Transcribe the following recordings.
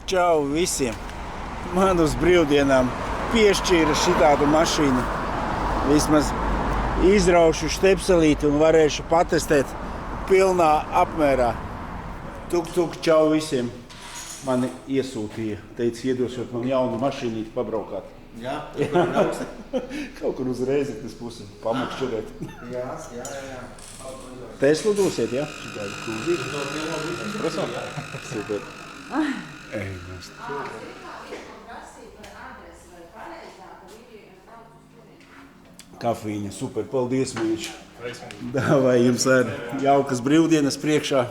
Čau visiem! Man uz brīvdienām piešķīra šitādu mašīnu. Vismaz izraušu štepselīti un varēšu patestēt pilnā apmērā. Tuk, čau visiem! Mani iesūtīja, teica, iedosiet man jaunu mašīnīti pabraukāt. Jā, Kaut kur uz Reizeknes pusi pamakšķurēt. Jā. Teslu dosiet, jā? Šitādi kūzīgi. Prasām? Super. Ej, mēs. Kafīņa, super, paldies, Mīļš. Vai jums ar jaukas brīvdienas priekšā,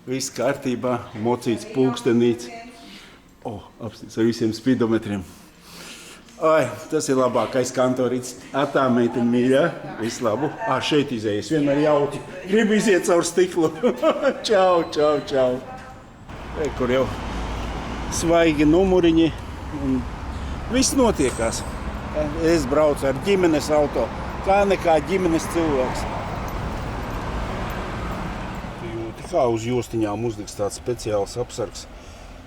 viss kārtībā, mocīts, pulkstenīts. Apstīts ar visiem spidometriem. Ai, tas ir labākais kantorīts. Atā meitiņa mīļā, visu labu. Šeit izējas, vienmēr jauki. Gribu iziet caur stiklu. Čau. Kur jau svaigi numuriņi un viss notiekās. Es braucu ar ģimenes auto, kā nekā ģimenes cilvēks. Jūti, kā uz jostiņām uzliks tāds speciāls apsargs.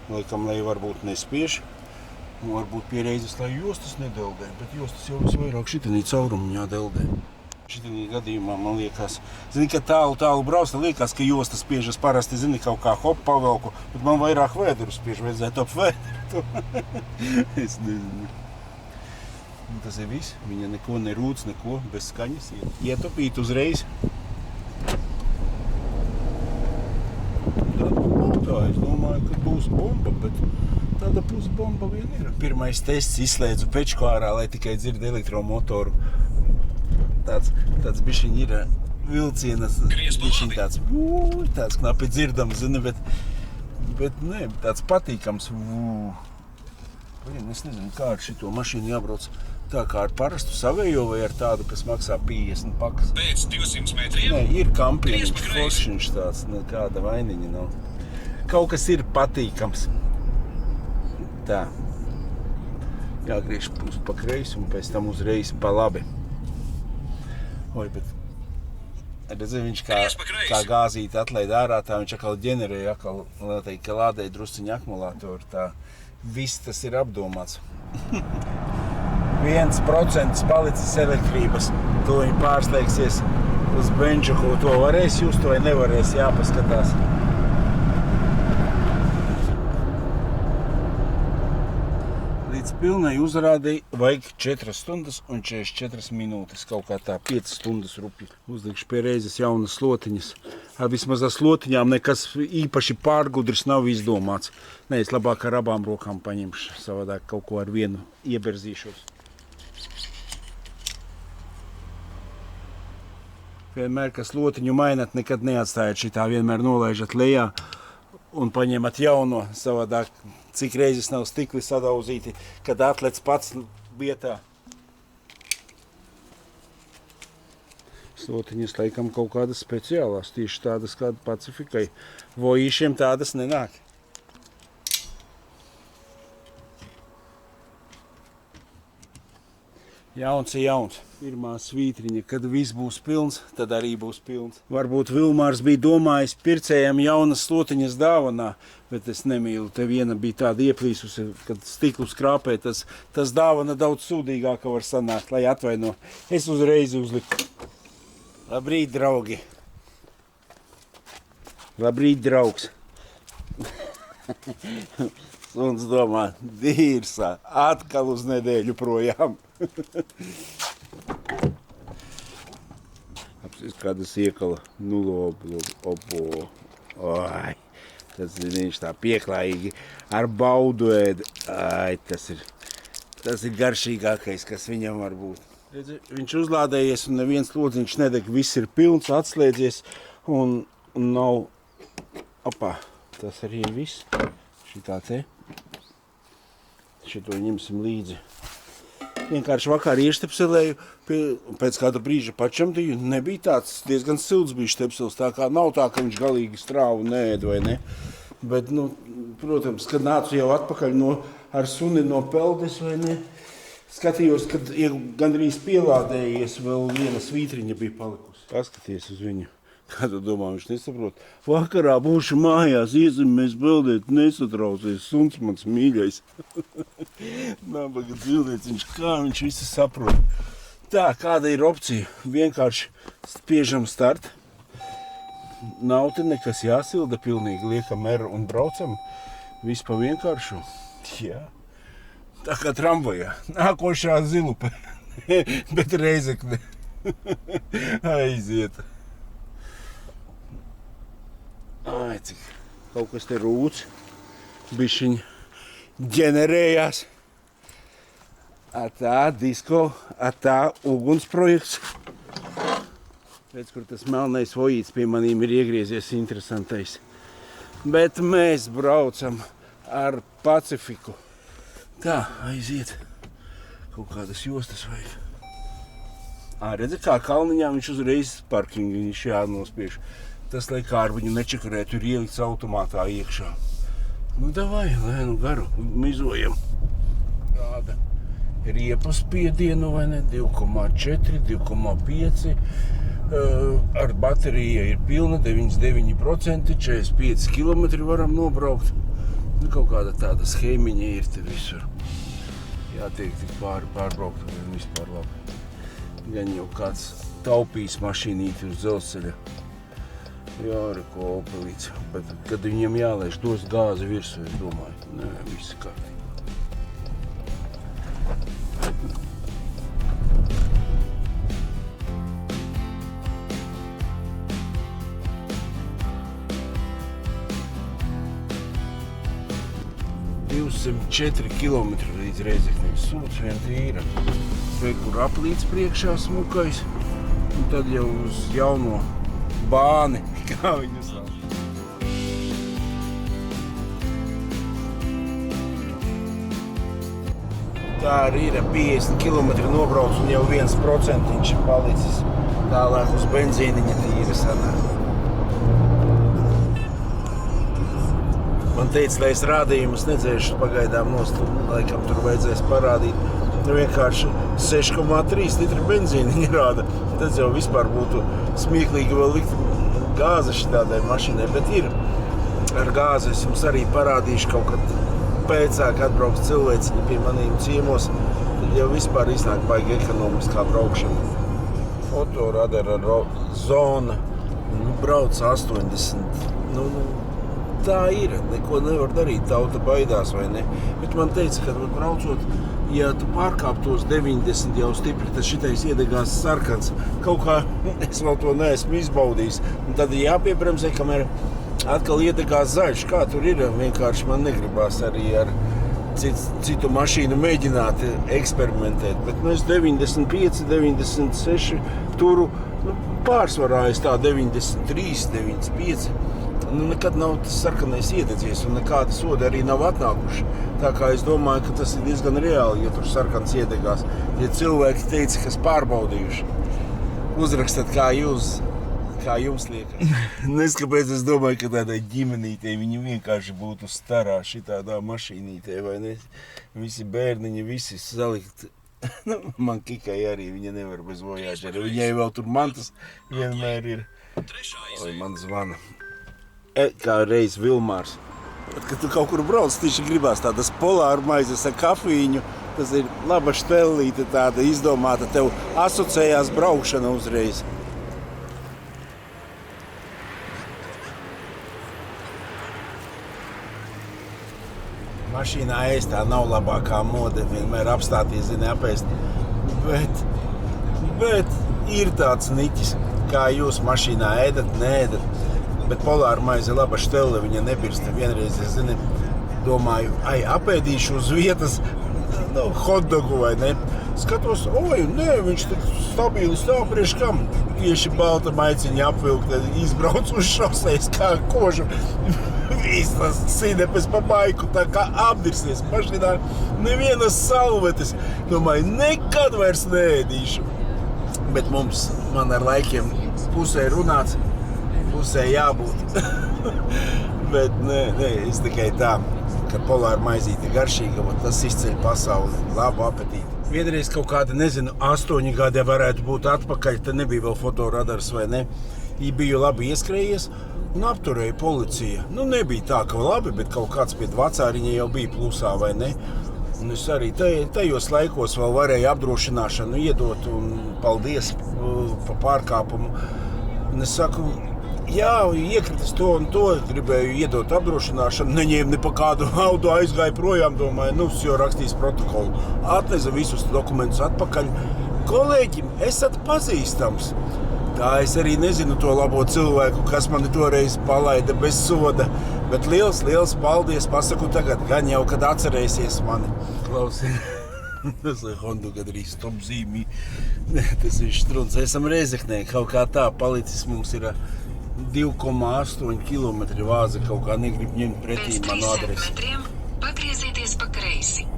Laikam, lai varbūt nespiež. Varbūt pie reizes, lai jostas nedeldē, bet jostas jau visvairāk šitanī caurumiņā deldē. Šitanī gadījumā man liekas, zini, ka tālu brauc, liekas, ka jostas spiežas parasti, zini, kaut kā hop pavelku, bet man vairāk vēduru spiež, vajadzētu ap vēduru. Es nezinu. Tas ir viss, viņa neko nerūc, neko bez skaņas, ietopīt uzreiz. Tā, es domāju, ka būs bomba, bet tāda pusbomba vien ir. Pirmais tests izslēdzu pečku ārā, lai tikai dzird elektromotoru. Tāds bišķiņ ir vilcienas, bišķiņ tāds knapi dzirdams, zini, bet ne, tāds patīkams. Es nezinu, kā ar šito mašīnu jābrauc. Tā kā ar parastu savējo vai ar tādu, kas maksā 50 pakas. Pēc 200 metriem? Nē, ir kampiņš, foršiņš tāds, nekāda vainiņa nav. Kaut kas ir patīkams. Tā. Jāgriež pus pa kreisi un pēc tam uzreiz pa labi. Bet redzi, viņš kā gāzīti atlaid ārā, tā viņš atkal ģenerēja, ka lādēja drusciņu akumulātoru. Tā viss tas ir apdomāts. 1% palicis elektrības. To viņi pārsteigsies uz benžuku. To varēs just vai nevarēs, jāpaskatās. Līdz pilnai uzrādei vajag 4 stundas un 44 minūtes. Kaut kā tā 5 stundas rupi. Uzlikšu pie reizes jaunas slotiņas. Vismaz ar slotiņām nekas īpaši pārgudris nav izdomāts. Nē, es labāk ar abām rokām paņemšu. Savādāk kaut ko ar vienu ieberzīšos. Vienmēr, ka slotiņu mainat, nekad neatstājat šitā. Vienmēr nolaižat lejā un paņemat jauno. Savādāk, cik reizes nav stikli sadauzīti, kad atlec pats vietā. Slotiņas laikam kaut kādas speciālās, tieši tādas kāda Pacifikai. Vojīšiem tādas nenāk. Jauns ir jauns. Pirmā svītriņa, kad viss būs pilns, tad arī būs pilns. Varbūt Vilmārs bija domājis pircējam jaunas slotiņas dāvanā, bet es nemīlu. Te viena bija tāda ieplīsusi, kad stiklu skrāpē, tas dāvana daudz sūdīgāka var sanākt, lai atvaino. Es uzreiz uzliku. Labrīt, draugi. Labrīt, draugs. Suns domā, dīrsā, atkal uz nedēļu projām. Apsīs kādas iekala, labi, obo. Ai, tas ir viņš tā pieklājīgi ar baudu ēd. Ai, tas ir garšīgākais, kas viņam var būt. Redzi, viņš uzlādējies un neviens lodziņš nedeg, viss ir pilns, atslēdzies un nav. Tas arī ir viss. Šitā te. Šito ņemsim līdzi. Vienkārši vakar ieštepselēju, pēc kāda brīža pačamdīju, nebija tāds diezgan silts bija štepsels, tā kā nav tā, ka viņš galīgi strāvu neēd vai ne. Bet, protams, kad nācu jau atpakaļ ar suni no peldes vai ne, skatījos, kad gandrīz pielādējies, vēl viena svītriņa bija palikusi. Paskaties uz viņu. Kā tu domā, viņš nesaprot? Vakarā būšu mājās, iesim mēs peldēt, nesatraucies, suns mans mīļais. Nabaga dzīvnieciņš, kā viņš visu saprot. Tā, kāda ir opcija? Vienkārši spiežam start. Nav te nekas jāsilda pilnīgi, liekam R un braucam. Viss pa vienkāršu. Jā. Tā kā tramvajā. Nākošā Zilupe. Bet Reizekne. Aiziet. Ai, cik kaut kas te rūc, bišķiņ ģenerējās. Tā disko, tā ugunsprojekts. Pēc, kur tas melnais vojīts pie manīm ir iegriezies interesantais. Bet mēs braucam ar Pacifiku. Tā, aiziet. Kaut kādas jostas vajag. Redzi, kā kalniņā viņš uzreiz parkingu viņš jānospiež. Tas, lai kā ar viņu nečakarētu, ir ielikts automātā iekšā. Nu, davai, lēnu garu, mizojam. Rāda riepas spiedienu, vai ne? 2,4, 2,5. Ar baterija ir pilna, 99%, 45 km varam nobraukt. Nu, kaut kāda tāda schēmiņa ir te visur. Jātiek tik pārbraukt, un vispār labi. Gan jau kāds taupīs mašīnīti uz dzelzceļa. Jā, arī ko Opelīts, bet kad viņam jālaiž dos gāzi virsū, es domāju, nē, viss kārtīgi. $204 kilometri līdz Reizeknei. Sūds vien tīra. Vai kur aplīts priekšā smukais, un tad jau uz jauno bāni, kā viņu sauc. Tā arī ir 50 km nobrauc un jau 1% ir palicis tālāk uz benzīniņa tīra sanāk. Man teica, lai es rādījumus nedzēšu pagaidām nost, laikam tur vajadzēs parādīt. Vienkārši 6,3 litri benzīniņa rāda. Tad jau vispār būtu smieklīgi vēl likt gāzi šitādai mašīnai, bet ir ar gāzi. Es jums arī parādīšu kaut kad pēcāk atbrauks cilvēciņi pie maniem ciemos, tad jau vispār iznāk baigi ekonomiskā braukšana. Fotoradara zona, brauc 80. Tā ir, neko nevar darīt, tauta baidās vai ne. Bet man teica, ka braucot, ja tu pārkāp tos 90 jau stipri, tad šitais iedegās sarkans. Kaut kā es vēl to neesmu izbaudījis. Un tad jāpiebremzē, kamēr atkal iedegās zaļš. Kā tur ir, vienkārši man negribās arī ar citu mašīnu mēģināt eksperimentēt. Bet es 95, 96 turu pārsvarā es tā 93, 95. Nekad nav tas sarkanais iededzies un nekāda soda arī nav atnākuši. Tā kā es domāju, ka tas ir diezgan reāli, ja tur sarkans iedegās. Ja cilvēki teica, kas pārbaudījuši, uzrakstat, kā jums liekas. Neskapēc es domāju, ka tādai ģimenītei viņi vienkārši būtu starā šitādā mašīnītē, vai ne? Visi bērniņi, visi salikt. Man Kikai arī, viņa nevar bez vojāžera. Viņai vēl tur mantas vienmēr ir. Oi, man zvana. Kā reiz Vilmārs. Kad tu kaut kur brauc, tieši gribās tādas polāru maizes ar kafīņu. Tas ir laba štelīte tāda izdomāta. Tev asociējās braukšana uzreiz. Mašīnā ēst tā nav labākā mode. Vienmēr apstāties, zini, apēst. Bet ir tāds niķis, kā jūs mašīnā ēdat, neēdat. Bet polāra maize laba štelle, viņa nebirsta. Vienreiz, es zini, domāju, apēdīšu uz vietas hotdogu vai ne. Skatos, viņš tik stabili stāv priekš kam. Tieši balta maiciņa apvilkt, izbrauc uz šoseis kā kožu. Viss tas sinepes pa maiku, tā kā apdirsies. Mašīnā nevienas salvetes. Domāju, nekad vairs neēdīšu. Bet man ar laikiem pusē runāts. Pusē jābūt. Bet nē, es tikai tā, ka polāra maizīte garšīga, un tas izceļ pasauli. Labu apetīti. Vienreiz kaut kāda, 8 gadi varētu būt atpakaļ, tad nebija vēl fotoradars vai ne. biju labi ieskrējies un apturēja policija. Nu, nebija tā, ka labi, bet kaut kāds pie vecāriņa jau bija plusā, vai ne? Un es arī tajos laikos vēl varēju apdrošināšanu iedot un paldies par pārkāpumu. Un es saku, jā, iekritis to un to, gribēju iedot apdrošināšanu, neņēmu ne pa kādu audu, aizgāju projām, domāju, nu, jau rakstīs protokolu. Atnesa visus dokumentus atpakaļ. Kolēģim, esat pazīstams. Tā es arī nezinu to labo cilvēku, kas mani toreiz palaida bez soda. Bet liels paldies, pasaku tagad, gan jau, kad atcerēsies mani. Klausi, tas ir Hondu gadrīz top zīmī. Tas ir Štruns. Esam Rēzeknē, kaut kā tā palicis mums ir 2,8 kilometri vāze, kaut kā negrib ņemt pretī manu adresi. Pēc 300 metriem pagriezieties pa kreisi.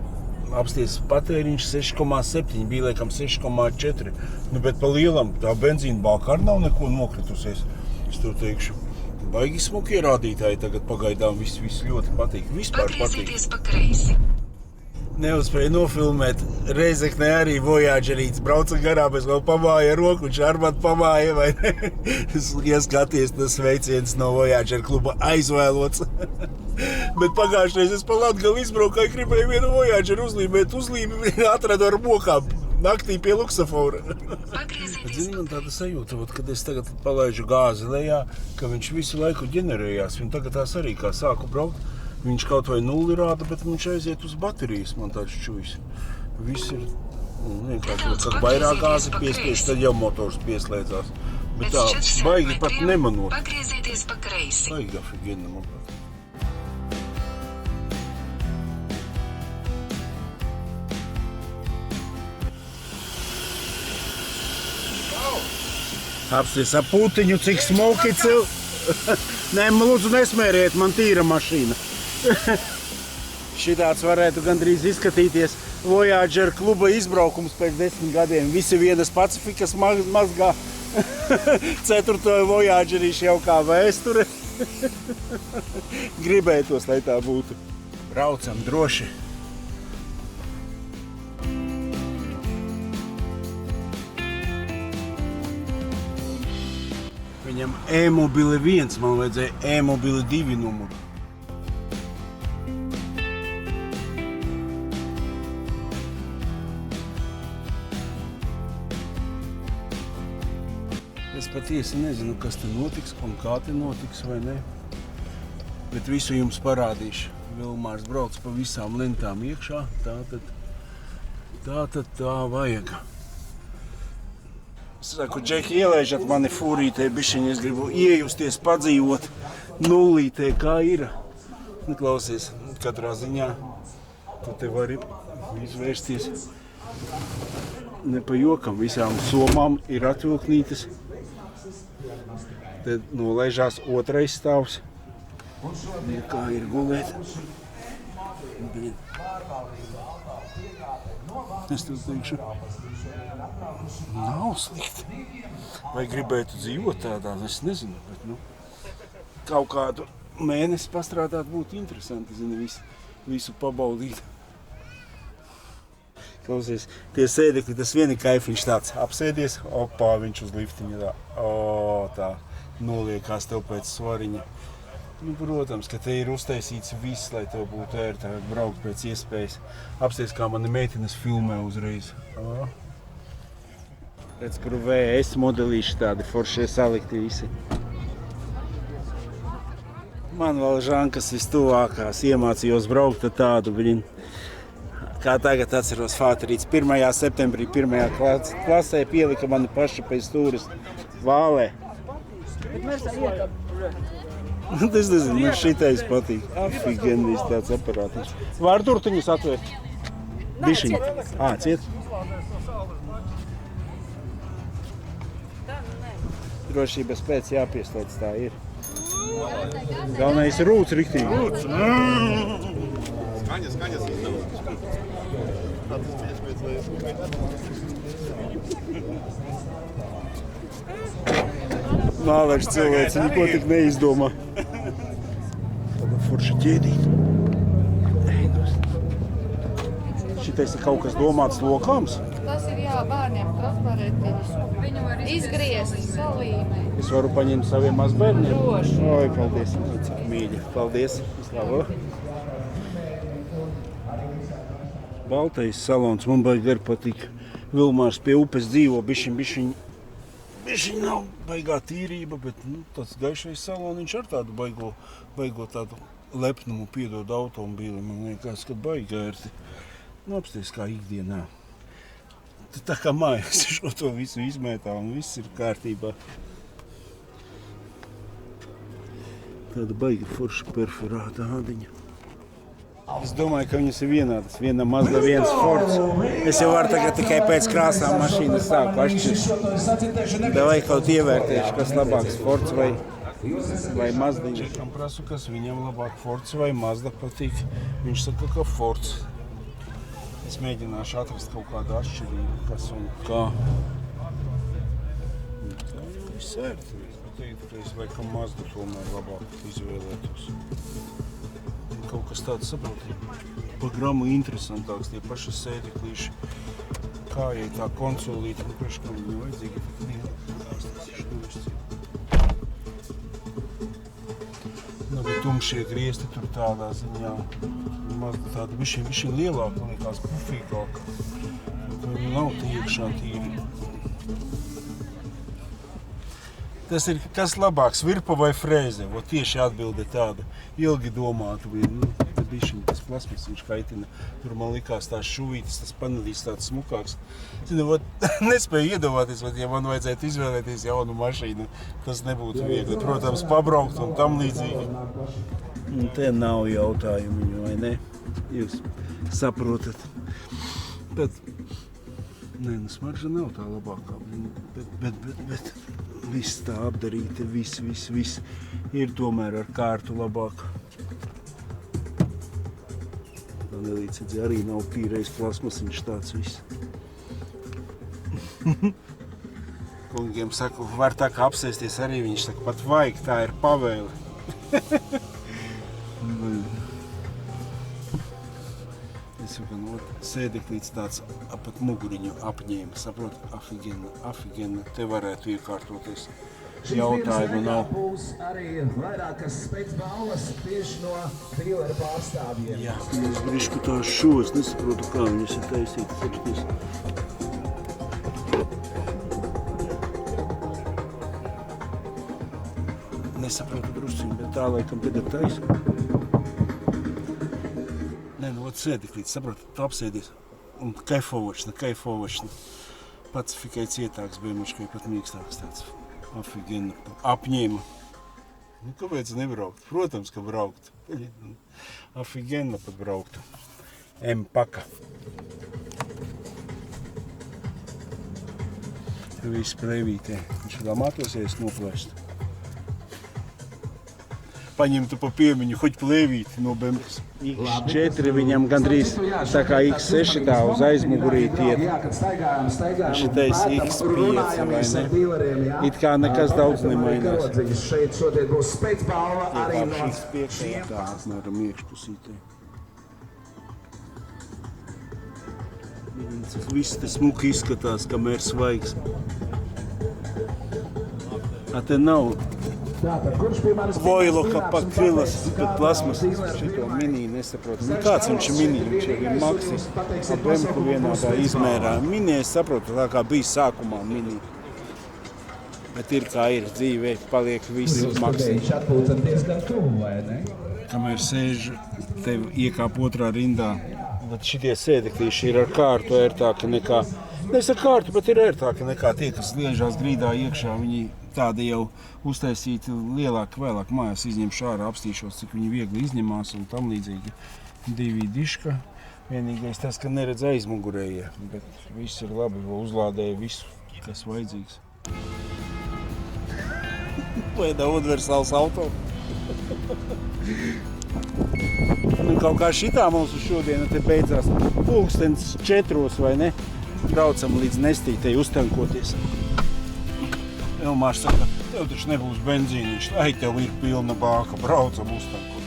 Apsties patēriņš 6,7, bija laikam 6,4. Nu, bet pa lielam tā benzīna bāka arī nav neko nokritusies. Es tev teikšu, baigi smukie rādītāji tagad pagaidām viss ļoti patīk. Vispār patīk. Pagriezieties pa kreisi. Neuzspēju nofilmēt. Reizeknē arī Voyagerīts brauca garām, es vēl pamāja roku, viņš ar mani pamāja, vai ne? Ja skaties, tas veiciens no Voyager kluba aizvēlots. Bet pagājušreiz es pa Latgali izbraukāju, gribēju vienu Voyager uzlīmēt, atradu ar mokām naktī pie luksafora. Zini, man tāda sajūta, kad es tagad palaižu gāzi lejā, ka viņš visu laiku ģenerējās. Un tagad tās arī, kā sāku braukt, viņš kaut vai 0 rāda, bet viņš aiziet uz baterijas, man tāds čuvis. Viss ir vienkārši, kad vairāk gāzi piespiež, tad jau motors pieslēdzās. Bet tā baigi pat nemanot. Pagriezieties pa kreisi. Baigi afigena, man pat. Apsties ap putiņu, cik smuki Nē, lūdzu, nesmēriet, man tīra mašīna. Šitāds varētu gandrīz izskatīties Voyager kluba izbraukums pēc 10 gadiem. Visi vienas Pacifikas mazgā 4. Voyagerīši jau kā vēsture. Gribētos, lai tā būtu. Braucam droši. Viņam e-mobile 1, man vajadzēja e-mobile 2 numuru. Es patiesi nezinu, kas te notiks un kā te notiks vai ne. Bet visu jums parādīšu. Vilmārs brauc pa visām lentām iekšā, tātad tā vajag. Es saku, Džeki, ielaižat mani fūrītē bišķiņi, es gribu iejusties, padzīvot nullītē, kā ir. Nu, klausies, katrā ziņā tu te vari izvērsties. Ne pa jokam, visām somām ir atvilknītas. Te nolaižās otrais stāvs. Kā ir gulēt. Es tev teikšu, nav slikti. Vai gribētu dzīvot tādā, es nezinu, bet kaut kādu mēnesi pastrādāt būtu interesanti, zini, visu pabaudīt. Klausies, tie sēdekļi, tas vieni kaifiņš tāds, apsēdies, opā, viņš uz liftiņa tā, tā noliekās tev pēc svariņa. Nu, protams, ka te ir uztaisīts viss, lai tev būtu ērtāk braukt pēc iespējas. Apsties, kā mani meitenes filmē uzreiz. Redz, kur VS modelīši tādi foršie salikti visi. Man vēl Žankas vistuvākās iemācījos braukt ar tādu, kā tagad atceros Fāterīts. 1. septembrī 1. klasē pielika mani paši pēc stūres vālē. Bet mēs tā iekam. Es nezinu, man šitais patīk. Afigenīs tāds aparātis. Var turtiņus atvērt? Bišķiņi. Ciet? Drošības pēc jāpieslēdz, tā ir. Galvenais ir rūts riktīgi. Rūts. Skaņas izdevums. Mālēš cilvēks, neko tik neizdomā. Tāda forša ķēdīt. Šitais ir kaut kas domāts lokāms? tas ir bērniem transparentiņš. Viņu var izgriezt salīmē. Es varu paņemt saviem mazbērniem? Droši. Oi, paldies, cik mīļi. Paldies. Slavu. Baltais salons, man baigi arī patīk. Vilmārs pie upes dzīvo, bišķiņ nav baigā tīrība, bet tāds gaišais saloniņš ar tādu baigo tādu lepnumu piedod automobīli. Man liekas, ka baigi ērti. Apsties kā ikdienā. Tā kā mājās šo to visu izmētā un viss ir kārtībā. Tāda baigi forša perforāta ādiņa. Es domāju, ka viņas ir vienādas. Viena Mazda, viens Fords. Es jau varu tagad tikai pēc krāsām mašīnas sāku atšķirt. Vai kaut ievērtēšu, kas labāks Fords vai Mazda. Čekam prasu, kas viņam labāk Fords vai Mazda patīk. Viņš saka, ka Fords. Es mēģināšu atrast kaut kādu atšķirību, kas un kā. Tā jau viss ērti. Es teiktu, ka es laikam Mazda tomēr labāk izvēlētos. Kaut kas tāds, saproti, pa gramu interesantāks, tie paši sēdeklīši, kājai tā konsolīta, priekš kam viņam vajadzīga, bet tumšie griesti tur tādā ziņā, Mazda tāda bišķiņ lielāka, liekas pufīgāka, viņi nav tie iekšā tīri. Tas ir kas labāks, virpa vai frēze? Tieši atbilde tāda. Ilgi domātu bija, bišķiņ tas plasmas viņš kaitina. Tur man likās tās šuvītes, tas panelīs tāds smukāks. Nespēju iedomāties, ja man vajadzētu izvēlēties jaunu mašīnu, tas nebūtu viegli. Protams, pabraukt un tam līdzīgi. Un te nav jautājumu, vai ne? Jūs saprotat. Bet, smarža nav tā labākā, bet viss tā apdarīta, viss ir tomēr ar kārtu labāk. Nelīdz arī nav pīreiz plasmasiņš tāds viss. Kungiem saku, var tā kā apsēsties arī, viņš saka, pat vajag, tā ir pavēle. Sēdeklīts tāds pat muguriņu apņēma, saprot, afigena, te varētu iekārtoties. Jautājumu nav. Būs arī vairākas spēcbalvas tieši no dīlera pārstāvjiem. Jā, es brišku tās šos, nesaprotu, kā viņas ir taisītas, apsties. Nesaprotu drusciņu, bet tā laikam tagad taisa. Sēdeklīts, saprotat, tu apsēdies un kaifovačna. Pats tikai cietāks bēmuškai, pat mīkstāks tāds. Afigena, apņēma. Kāpēc nebraukt? Protams, ka braukt. Afigena pat brauktu. M-paka. Viss plēvītē. Viņš vēl mātosies noplēst. Paņemtu pa piemiņu, hoģ plēvīti no Bembras. X4 viņam gandrīz tā kā X6 tā uz aizmugurīt iet. Šitais X5, vai ne? It kā nekas daudz nemainās. X5 tā apmēram iekšpusītē. Viss te smuki izskatās, kamēr svaigs. Te nav Vojloka pakrilas, bet plasmas šito mini nesaprotu. Kāds viņš ir mini? Viņš ir Maxi ar Bemku vienādā izmērā. Mini es saprotu, tā kā bija sākumā mini. Bet ir kā ir dzīvē, paliek viss Maxi. Kamēr sēž, tev iekāp otrā rindā. Bet šitie sēdeklīši ir ar kārtu ērtāki nekā, nevis ar kārtu, bet ir ērtāki nekā tie, kas liežās grīdā iekšā. Viņi tādi jau uztaisīti vēlāk mājās izņemšu ārā, apstīšos, cik viņi viegli izņemās un tam līdzīgi. Divi diška. Vienīgais tas, ka neredz aizmugurējie, bet viss ir labi, uzlādēja visu, kas vajadzīgs. Vai nav universāls auto? Kaut kā šitā mums šodien te beidzās pulkstens 4, vai ne? Braucam līdz Nestītei uztankoties. Elmārs saka, tev taču nebūs benzīniņš, lai tev ir pilna bāka, braucam uztankot.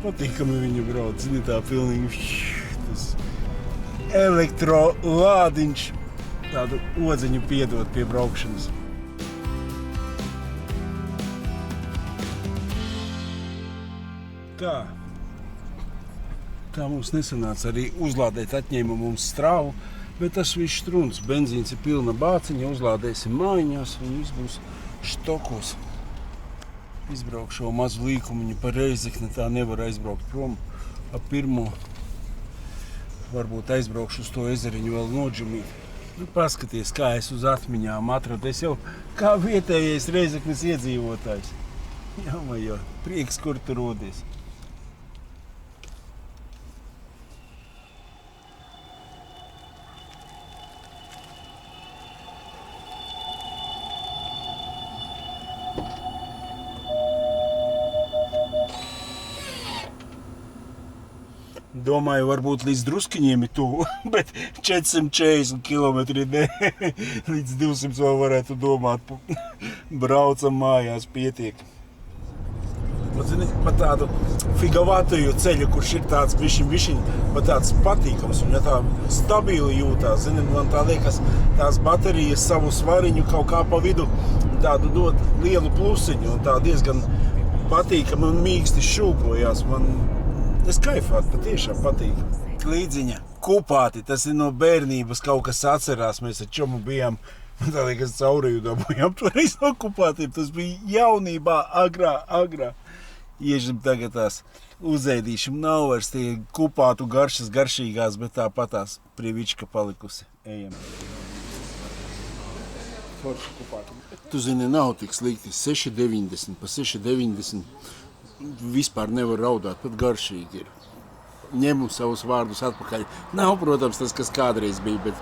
Patīkami viņa brauc, zini, tā pilnīgi tas elektrolādiņš tādu odziņu piedod pie braukšanas. Tā mums nesanāca arī uzlādēt, atņēma mums strāvu, bet tas viss štruns. Benzīns ir pilna bāciņa, uzlādēsim mājiņās, un viss būs štokos. Izbraukšu šo mazu līkumiņu par Reizekni, tā nevar aizbraukt prom ap pirmo. Varbūt aizbraukšu uz to ezeriņu vēl nodžumīt. Paskaties, kā es uz atmiņām atradu. Es jau kā vietējais Reizeknes iedzīvotājs. Jā, prieks, kur tu rodies. Domāju, varbūt līdz Druskiņiem ir tuvu, bet 440 kilometri ne. Līdz 200 vēl varētu domāt. Braucam mājās, pietiek. Zini, pa tādu figavātoju ceļu, kurš ir tāds višiņ, pa tāds patīkams un ja tā stabili jūtās. Zini, man tā liekas, tās baterijas savu svariņu kaut kā pa vidu tādu dod lielu plusiņu un tā diezgan patīkami un mīksti šūpojās. Es kaifātu, patiešām patīk. Klīdziņa, Kupāti, tas ir no bērnības kaut kas atcerās. Mēs ar čomu bijām, tā liekas, caurēju dabūjām toreiz no Kupātiem. Tas bija jaunībā, agrā. Iežam tagad tās uzēdīšam. Nav vairs tie Kupātu garšas garšīgās, bet tāpatās prievička palikusi. Ejam. Forši Kupāti. Tu zini, nav tik slikti. 6,90 pa 6,90. Vispār nevar raudāt, pat garšīgi ir. Ņemu savus vārdus atpakaļ. Nav, protams, tas, kas kādreiz bija,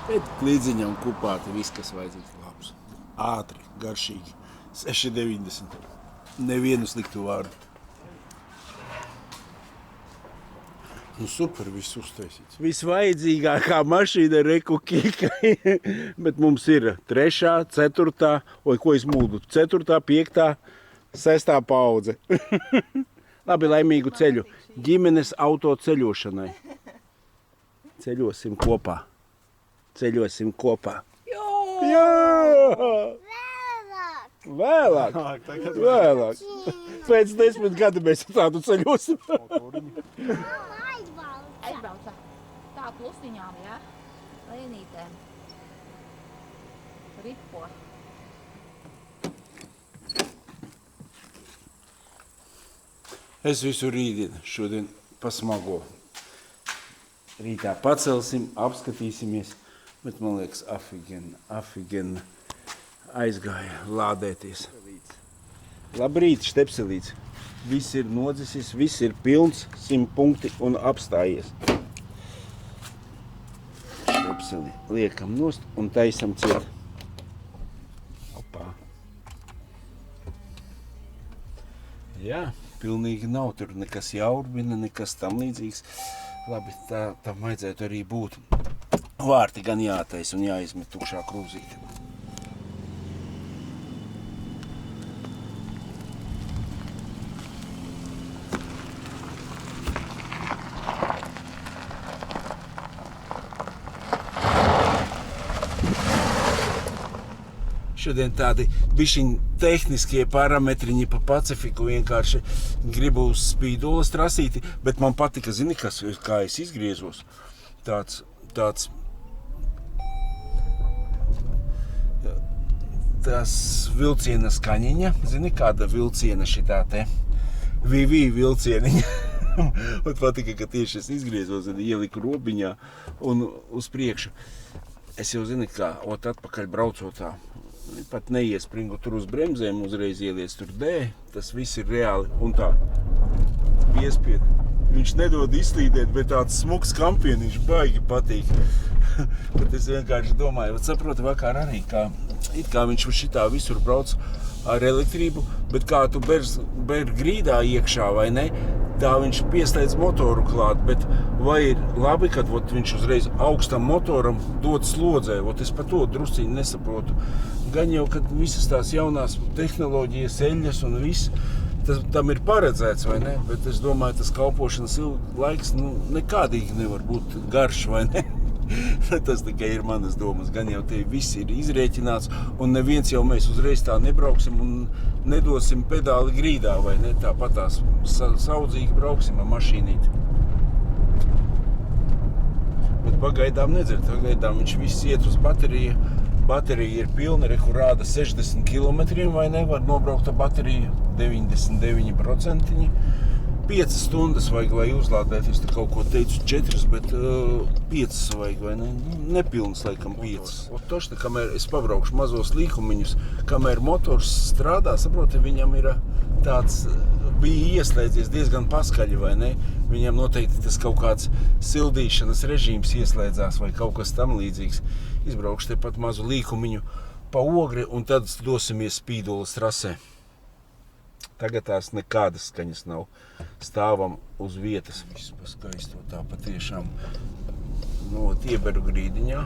bet Klīdziņa un Kupāti, viss, kas vajadzīgs labs. Ātri, garšīgi. 6,90. Nevienu sliktu vārdu. Nu super, viss uztaisīts. Visvajadzīgākā mašīna reku Kikai, bet mums ir 3., 4., ko es mūdu, 4., 5., 6. paudze. Labi, laimīgu ceļu. Ģimenes auto ceļošanai. Ceļosim kopā. Jā! Vēlāk. Pēc 10 gadi mēs tādu ceļosim. Aizbrauca. Tā klusiņām, jā? Lēnītēm. Ripo. Es visu rītdienu šodien pasmago. Rītā pacelsim, apskatīsimies, bet man liekas afigen aizgāja lādēties. Labrīt, Štepselīts. Viss ir nodzisis, viss ir pilns, 100 punkti un apstājies. Štepseli liekam nost un taisam ciet. Opā. Jā. Pilnīgi nav tur nekas jaurbina, nekas tam līdzīgs. Labi, tam vajadzētu arī būt. Vārti gan jātais un jāizmet tukšā krūzīte. Šodien tādi bišķiņ tehniskie parametriņi pa Pacifiku, vienkārši gribu uz spīdolas trasīti, bet man patika, zini, kā es izgriezos. Tāds vilciena skaņiņa, zini, kāda vilciena šitā te VV vilcieniņa. Man patika, ka tieši es izgriezos, ieliku robiņā un uz priekšu. Es jau zinu, kā atpakaļ braucotā. Pat neiespringu tur uz bremzēm, uzreiz ieliec tur D, tas viss ir reāli un tā piespied. Viņš nedod izslīdēt, bet tāds smuks kampieniņš baigi patīk. Bet es vienkārši domāju, saprotu vakar arī, kā viņš šitā visur brauc ar elektrību, bet kā tu ber grīdā iekšā vai ne, tā viņš pieslēdz motoru klāt, bet vai ir labi, kad viņš uzreiz augstam motoram dod slodzē, es par to drusciņi nesaprotu. Gan jau, kad visas tās jaunās tehnoloģijas, eļļas un viss, tam ir paredzēts, vai ne? Bet es domāju, tas kalpošanas laiks nekādīgi nevar būt garš, vai ne? Tas tikai ir manas domas. Gan jau te viss ir izrēķināts, un neviens jau mēs uzreiz tā nebrauksim un nedosim pedāli grīdā, vai ne? Tāpat tās saudzīgi brauksim ar mašīnīti. Bet pagaidām nedzird, pagaidām viņš viss iet uz bateriju. Baterija ir pilna, kur rāda 60 km, vai ne? Var nobraukt ar bateriju 99%. 5 stundas vajag, lai uzlādētu. Es te kaut ko teicu 4, bet 5 vajag, vai ne? Nepilnas, laikam, 5. Tošni, kamēr es pabraukšu mazos līkumiņus, kamēr motors strādā, saproti, viņam ir tāds, bija ieslēdzies diezgan paskaļi, vai ne? Viņam noteikti tas kaut kāds sildīšanas režīms ieslēdzās vai kaut kas tam līdzīgs. Izbraukšu te pat mazu līkumiņu pa Ogri un tad dosimies Spīdolas trasē. Tagad tās nekādas skaņas nav. Stāvam uz vietas. Viss paskaisto tā patiešām ieberu grīdiņā.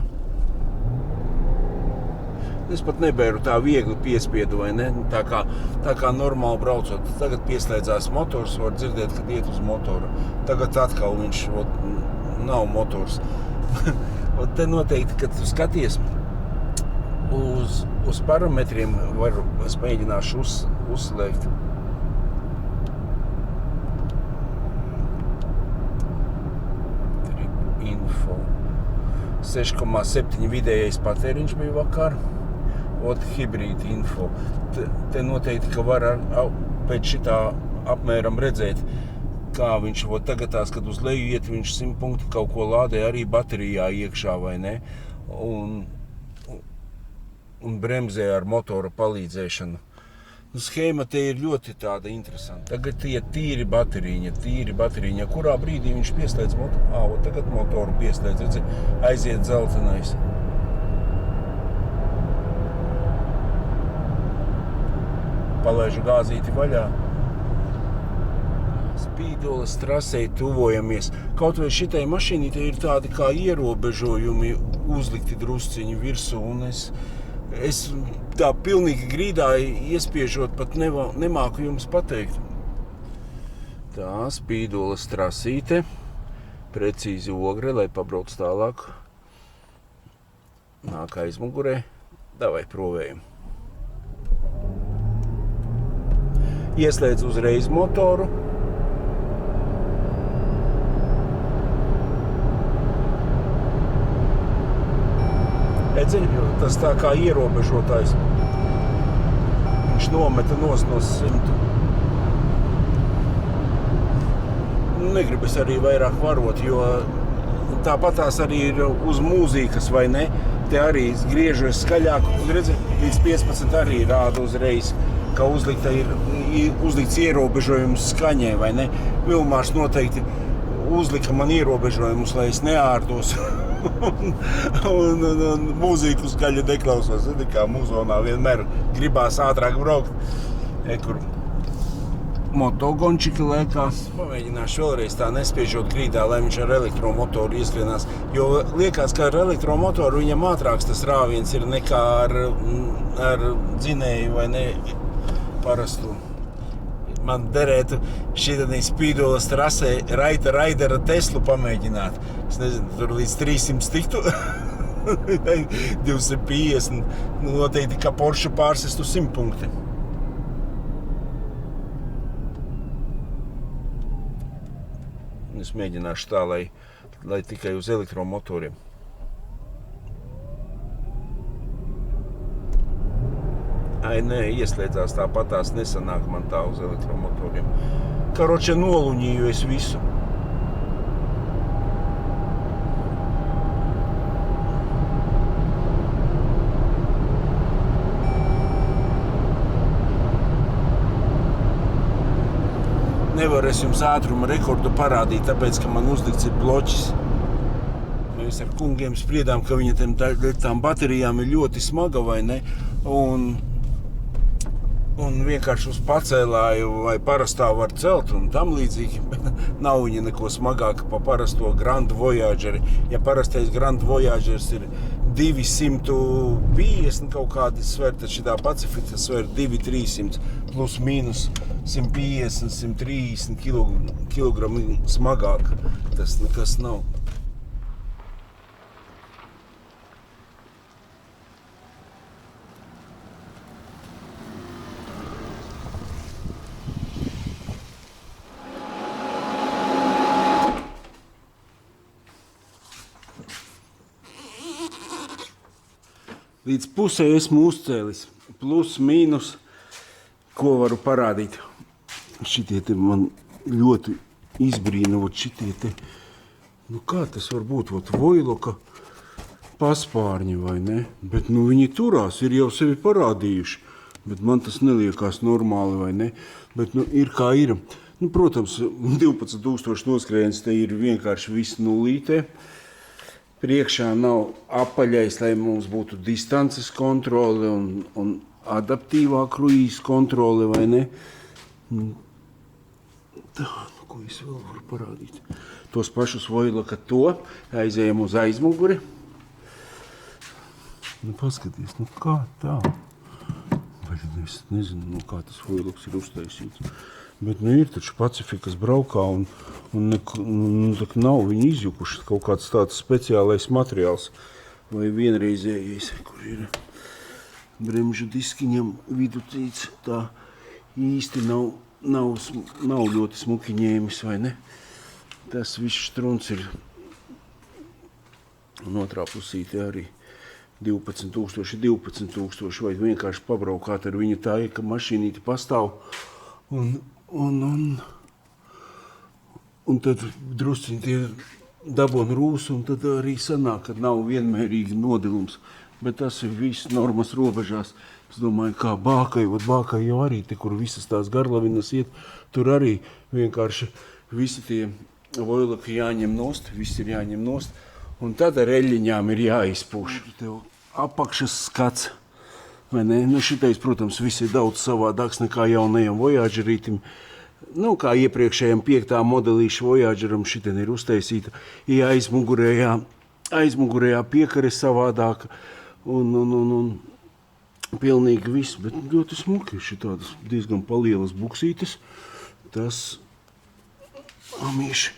Es pat nebēru tā viegli piespiedu, vai ne? Tā kā normāli braucot. Tagad pieslēdzās motors, var dzirdēt, kad iet uz motoru. Tagad atkal viņš nav motors. Te noteikti, kad tu skaties uz parametriem, es mēģināšu uzslēgt. Info. 6,7 vidējais patēriņš bija vakar. Hibrīda info. Te noteikti, ka var pēc šitā apmēram redzēt, kā viņš tagad tās, kad uz leju iet, viņš 100 punktu kaut ko lādē arī baterijā iekšā, vai ne? Un bremzē ar motora palīdzēšanu. Schēma te ir ļoti tāda interesanta. Tagad tie tīri bateriņa. Kurā brīdī viņš pieslēdz motoru? Tagad motoru pieslēdz, redzi, aiziet dzeltenais. Palaižu gāzīti vaļā. Spīdolas trasei tuvojamies. Kaut vai šitai mašīnītei ir tādi kā ierobežojumi uzlikti drusciņi virsū, un es tā pilnīgi grīdā iespiežot pat nemāku jums pateikt. Tā, Spīdolas trasīte, precīzi Ogre, lai pabrauc tālāk. Nāk aizmugurē, davai provējam. Ieslēdz uzreiz motoru. Redzi, tas tā kā ierobežotājs. Viņš nometa no 100. Negribas arī vairāk varot, jo tāpat tās arī ir uz mūzikas, vai ne? Te arī griežos skaļāk, un redzi, līdz 15 arī rāda uzreiz, ka uzlikts ierobežojums skaņai, vai ne? Vilmārs noteikti uzlika man ierobežojumus, lai es neārdos un mūziku skaļi neklausos. Zini, kā muzonā vienmēr gribās ātrāk braukt. Kur motogončiki lēkās. Pamēģināšu vēlreiz tā nespiežot grīdā, lai viņš ar elektromotoru ieskrienās. Jo liekas, ka ar elektromotoru viņam ātrāks tas rāviens ir nekā ar dzinēju vai ne parastu. Man derētu šitādī Spīdolas trasē Raidera Teslu pamēģināt. Es nezinu, tur līdz 300 tiktu. 250. Noteikti, ka Porsche pārsestu 100 punkti. Es mēģināšu tā, lai tikai uz elektromotoriem. Nē, ieslēdzās tāpat tās nesanāk man tā uz elektromotoriem. Karoče, noluņīju es visu. Nevaru es jums ātruma rekordu parādīt, tāpēc, ka man uzlikts ir bloķis. Mēs ar kungiem spriedām, ka viņa tām baterijām ir ļoti smaga, vai ne? Un vienkārši uz pacēlāju vai parastā var celt un tam līdzīgi. Nav viņa neko smagāka pa parasto Grand Voyageri. Ja parastais Grand Voyagers ir 250 kaut kādi sver, tad šitā Pacifika sver 200-300 plus mīnus 150-130 kilogramu smagāk. Tas nekas nav. Līdz pusē esmu uzcēlis, plus, mīnus, ko varu parādīt. Šitie te man ļoti izbrīna, šitie te, nu kā tas var būt, Voiloka paspārņi vai ne? Bet nu viņi turās, ir jau sevi parādījuši, bet man tas neliekās normāli vai ne? Bet nu ir kā ir. Nu, protams, 12 000 noskrējiens te ir vienkārši viss nulītē. Priekšā nav apaļais, lai mums būtu distances kontrole un adaptīvā kruīza kontrole, vai ne? Tā, nu, ko es vēl varu parādīt? Tos pašus Voiloka to, aizējam uz aizmuguri. Nu, paskaties, nu kā tā? Vai es nezinu, nu, kā tas Voiloks ir uztaisīts. Bet nu ir taču Pacifikas braukā un nav viņi izjukuši kaut kāds tāds speciālais materiāls vai vienreizējais, kur ir bremžu diskiņam viducīts, tā īsti nav ļoti smuki ņēmis, vai ne? Tas viss štruns ir un otrā pusīte arī 12 000, vai vienkārši pabraukāt ar viņu tā, ka mašīnīti pastāv un tad drusciņi tie dabon rūs, un tad arī sanāk, ka nav vienmērīgi nodilums. Bet tas ir viss normas robežās. Es domāju, kā Bākai jau arī, te, kur visas tās garlavinas iet, tur arī vienkārši visi tie Voiloki jāņem nost, viss ir jāņem nost, un tad ar eļļiņām ir jāizpūš. Tev apakšas skats, vai ne? Nu, šitais, protams, viss ir daudz savādāks nekā jaunajam Voyagerītim. Nu, kā iepriekšējam 5. modelīšu Voyageram šitien ir uztaisīta, ja aizmugurējā piekare savādāka un pilnīgi viss, bet ļoti smuki šitādas diezgan palielas buksītes. Tas amīši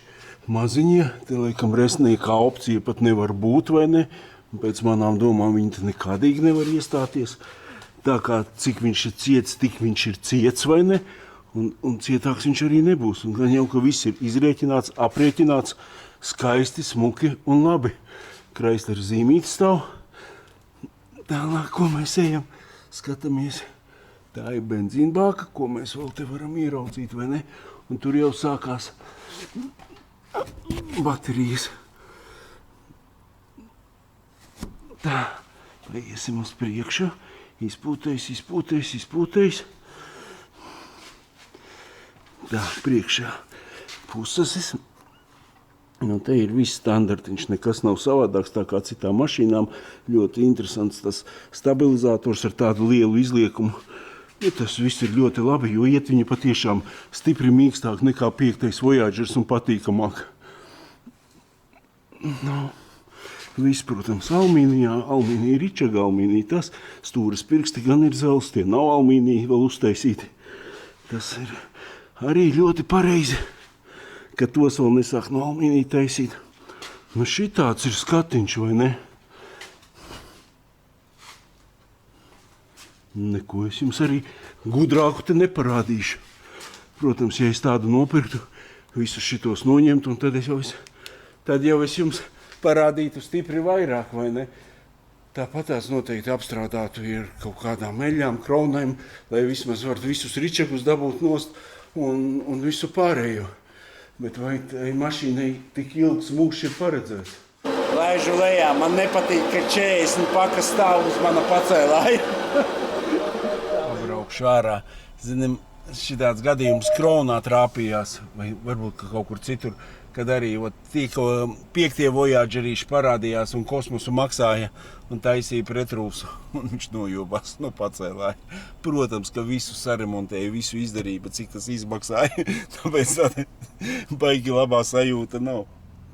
maziņie, te laikam resniekā opcija pat nevar būt, vai ne? Pēc manām domām viņi te nekādīgi nevar iestāties. Tā kā cik viņš ir ciets, tik viņš ir ciets, vai ne? Un cietāks viņš arī nebūs. Un gan jau, ka viss ir izrēķināts, aprēķināts, skaisti, smuki un labi. Chrysler zīmītis stāv. Tālāk, ko mēs ejam, skatāmies. Tā ir benzīnbāka, ko mēs vēl te varam ieraudzīt, vai ne? Un tur jau sākās baterijas. Tā, iesim uz priekšu. Izpūtējs. Tā, priekšā pusasis. Nu, te ir viss standartiņš, nekas nav savādāks tā kā citām mašīnām. Ļoti interesants tas stabilizators ar tādu lielu izliekumu. Ja tas viss ir ļoti labi, jo iet viņa patiešām stipri mīkstāk nekā 5. Voyagers un patīkamāk. Nu, viss, protams, alumīnija, ričaga alumīnija. Tas stūras pirksti gan ir zelts, tie nav alumīnija vēl uztaisīti. Tas ir arī ļoti pareizi, ka tos vēl nesāk no alumīnija taisīt. Nu, šitāds ir skatiņš, vai ne? Neko es jums arī gudrāku te neparādīšu. Protams, ja es tādu nopirktu, visus šitos noņemtu, un tad jau es jums parādītu stipri vairāk, vai ne? Tāpat tās noteikti apstrādātu ir kaut kādām eļļām, kraunēm, lai vismaz varētu visus ričakus dabūt nost un visu pārējo. Bet vai tai mašīnai tik ilgs mūžs ir paredzēts? Laižu lejā, man nepatīk, ka 40 pakas stāv uz mana pacēlāja. Pabraukšu ārā. Zinām, šitāds gadījums Kronā trāpījās, vai varbūt kaut kur citur, kad arī tikko 5. Voyagerīši parādījās un kosmosu maksāja un taisīja pretrūsu. Un viņš nojobās, pacēlāja. Protams, ka visu saremontēja, visu izdarīja, bet cik tas izmaksāja, tāpēc tāda baigi labā sajūta nav.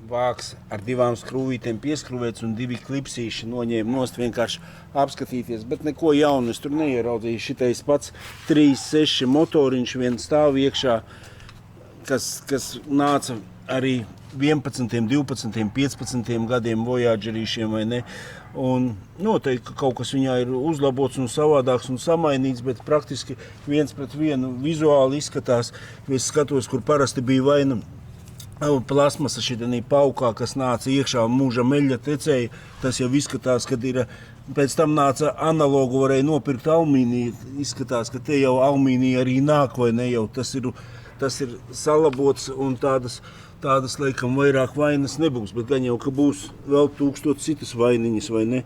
vāks ar 2 skrūvītēm pieskrūvēts un 2 klipsīši noņēma nost vienkārši apskatīties, bet neko jaunu es tur neieraudzīju. Šitais pats 3.6 motoriņš vien stāv iekšā, kas nāca arī 11, 12, 15 gadiem Voyagerīšiem vai ne. Un noteikti kaut kas viņā ir uzlabots un savādāks un samainīts, bet praktiski 1:1 vizuāli izskatās. Es skatos, kur parasti bija vaina plasmasa šitanī paukā, kas nāca iekšā mūža meļa tecēja. Tas jau izskatās, kad ir. Pēc tam nāca analogu, varēja nopirkt alumīniju. Izskatās, ka te jau alumīnija arī nāk, vai ne jau. Tas ir salabots un tādas laikam vairāk vainas nebūs, bet gan jau, ka būs vēl 1000 citas vainiņas, vai ne?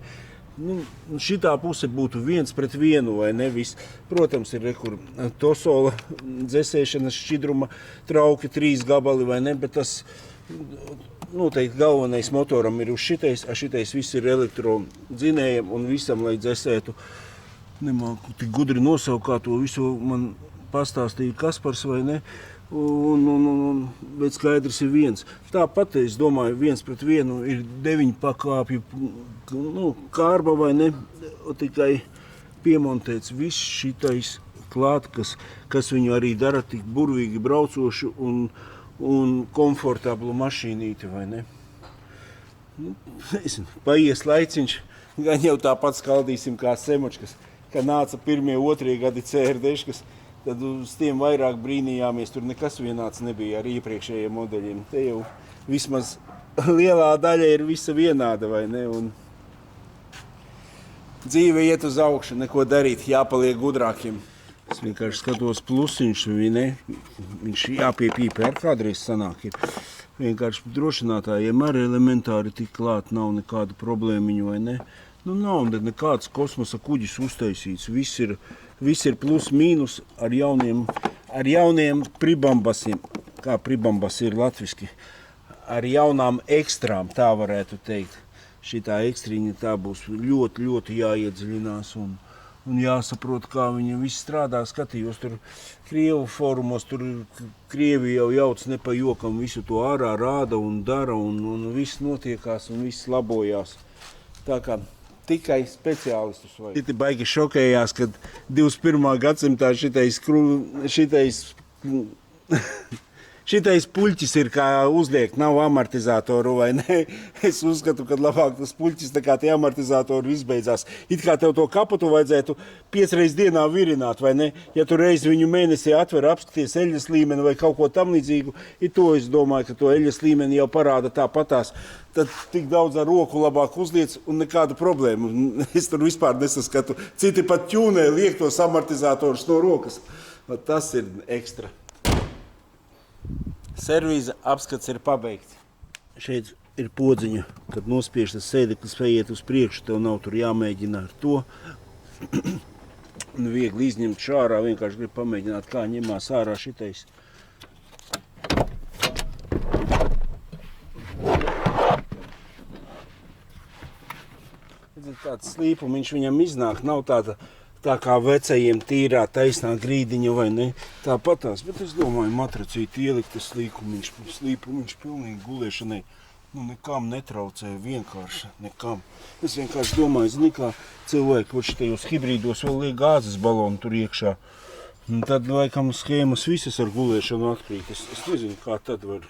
Nu, šitā puse būtu 1:1, vai ne? Viss. Protams, ir rekur tosola dzesēšanas šķidruma trauki, 3 gabali, vai ne? Bet tas noteikti galvenais motoram ir uz šitais viss ir elektrodzinējam un visam, lai dzesētu. Nemāku tik gudri nosaukt, kā to visu man pastāstīja Kaspars, vai ne? Bet skaidrs ir viens. Tāpat, es domāju, 1:1 ir 9 pakāpju kārba, vai ne? Tikai piemontēts viss šitais klāt, kas viņu arī dara tik burvīgi braucošu un komfortablu mašīnīti, vai ne? Paies laiciņš, gan jau tāpat skaldīsim kā semočkas, kad nāca 1. 2. gadi CRD-škas. Tad uz tiem vairāk brīnījāmies, tur nekas vienāds nebija ar iepriekšējiem modeļiem. Te jau vismaz lielā daļa ir visa vienāda, vai ne? Un dzīve iet uz augšu, neko darīt, jāpaliek gudrākiem. Es vienkārši skatos plusiņš, vai ne? Viņš jāpiepīpē ar kādreiz sanāk ir. Vienkārši drošinātājiem arī elementāri tik klāt, nav nekāda problēmiņu, vai ne? Nu nav nekāds kosmosa kuģis uztaisīts, viss ir plus mīnus ar jauniem pribambasiem, kā pribambas ir latviski, ar jaunām ekstrām, tā varētu teikt. Šitā ekstriņa tā būs ļoti, ļoti jāiedziļinās un jāsaprot, kā viņa viss strādā. Skatījos tur Krievu fórumos, tur Krievi jau jauc ne pa jokam, visu to ārā rāda un dara un viss notiekās un viss labojās. Tā kā tikai speciālistus vajag. Citi baigi šokējās, kad 21. gadsimtā šitais puļķis ir kā uzliekt, nav amortizatoru, vai ne? Es uzskatu, ka labāk tas puļķis, tā kā tie amortizatori izbeidzās. It kā tev to kapotu vajadzētu 5 reizes dienā virināt, vai ne? Ja tu reizi viņu mēnesī atver, apskaties eļas līmeni vai kaut ko tam līdzīgu, to es domāju, ka to eļas līmeni jau parāda tāpatās. Tad tik daudz ar roku labāk uzliec un nekāda problēma. Es tur vispār nesaskatu. Citi pat ķūnē liek tos amortizatorus no rokas. Tas ir ekstra. Servīza apskats ir pabeigts. Šeit ir podziņa, kad nospiež tas sēdeklis paiet uz priekšu, tev nav tur jāmēģina ar to. Viegli izņemt šārā, vienkārši grib pamēģināt, kā ņemās ārā šitais. Tāds slīpumiņš viņam iznāk, nav tā kā vecajiem tīrā taisnā grīdiņa vai ne, tāpatās, bet es domāju, matracīti ielikt tas slīpumiņš pilnīgi gulēšanai, nekam netraucēja, vienkārši nekam. Es vienkārši domāju, zini, kā cilvēki, kurš tajos hibrīdos vēl liek gāzes balonu tur iekšā, tad laikam schēmas visas ar gulēšanu atkrīt. Es nezinu, kā tad var.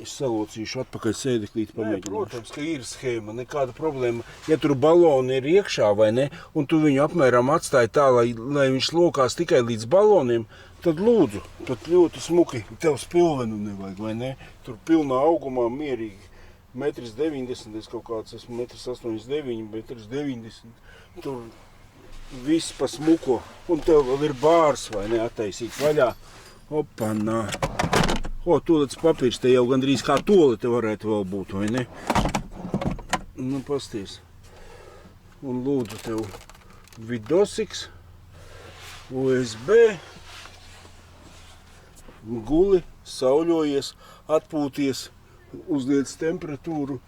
Es salocīšu atpakaļ sēdeklīti, pamēģināšu. Protams, ka ir schēma, nekāda problēma. Ja tur baloni ir iekšā vai ne, un tu viņu apmēram atstāji tā, lai viņš lokās tikai līdz baloniem, tad lūdzu, tad ļoti smuki. Tev spilvenu nevajag, vai ne? Tur pilnā augumā mierīgi. 1,90 m, es kaut kāds esmu 1,89 m, 1,90 m. Tur viss pa smuko. Un tev vēl ir bārs, vai ne, attaisīts vaļā. Opanā. Tolets papīrs, te jau gandrīz kā tolete varētu vēl būt, vai ne? Pasties. Un lūdzu tev vidosiks, USB, guli, sauļojies, atpūties, uzliec temperatūru,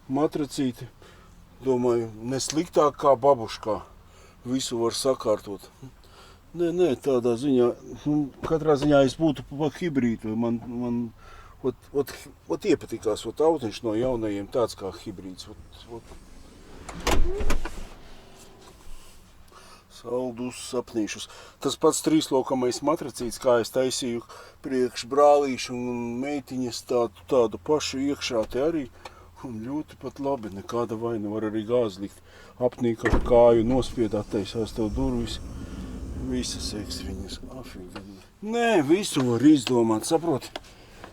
matracīti. Domāju, nesliktāk kā babuškā. Visu var sakārtot. Nē, tādā ziņā, katrā ziņā es būtu pa hibrīdu. Man Ot iepatikās, autiņš no jaunajiem tāds kā hibrīds. Saldus sapnīšus. Tas pats trīslokamais matracīts, kā es taisīju priekš brālīšu un meitiņas tādu pašu iekšā te arī. Un ļoti pat labi, nekāda vaina, var arī gāzi likt. Apnīk ar kāju, nospied, attaisās tev durvis. Visas viņas afīgi. Nē, visu var izdomāt, saproti?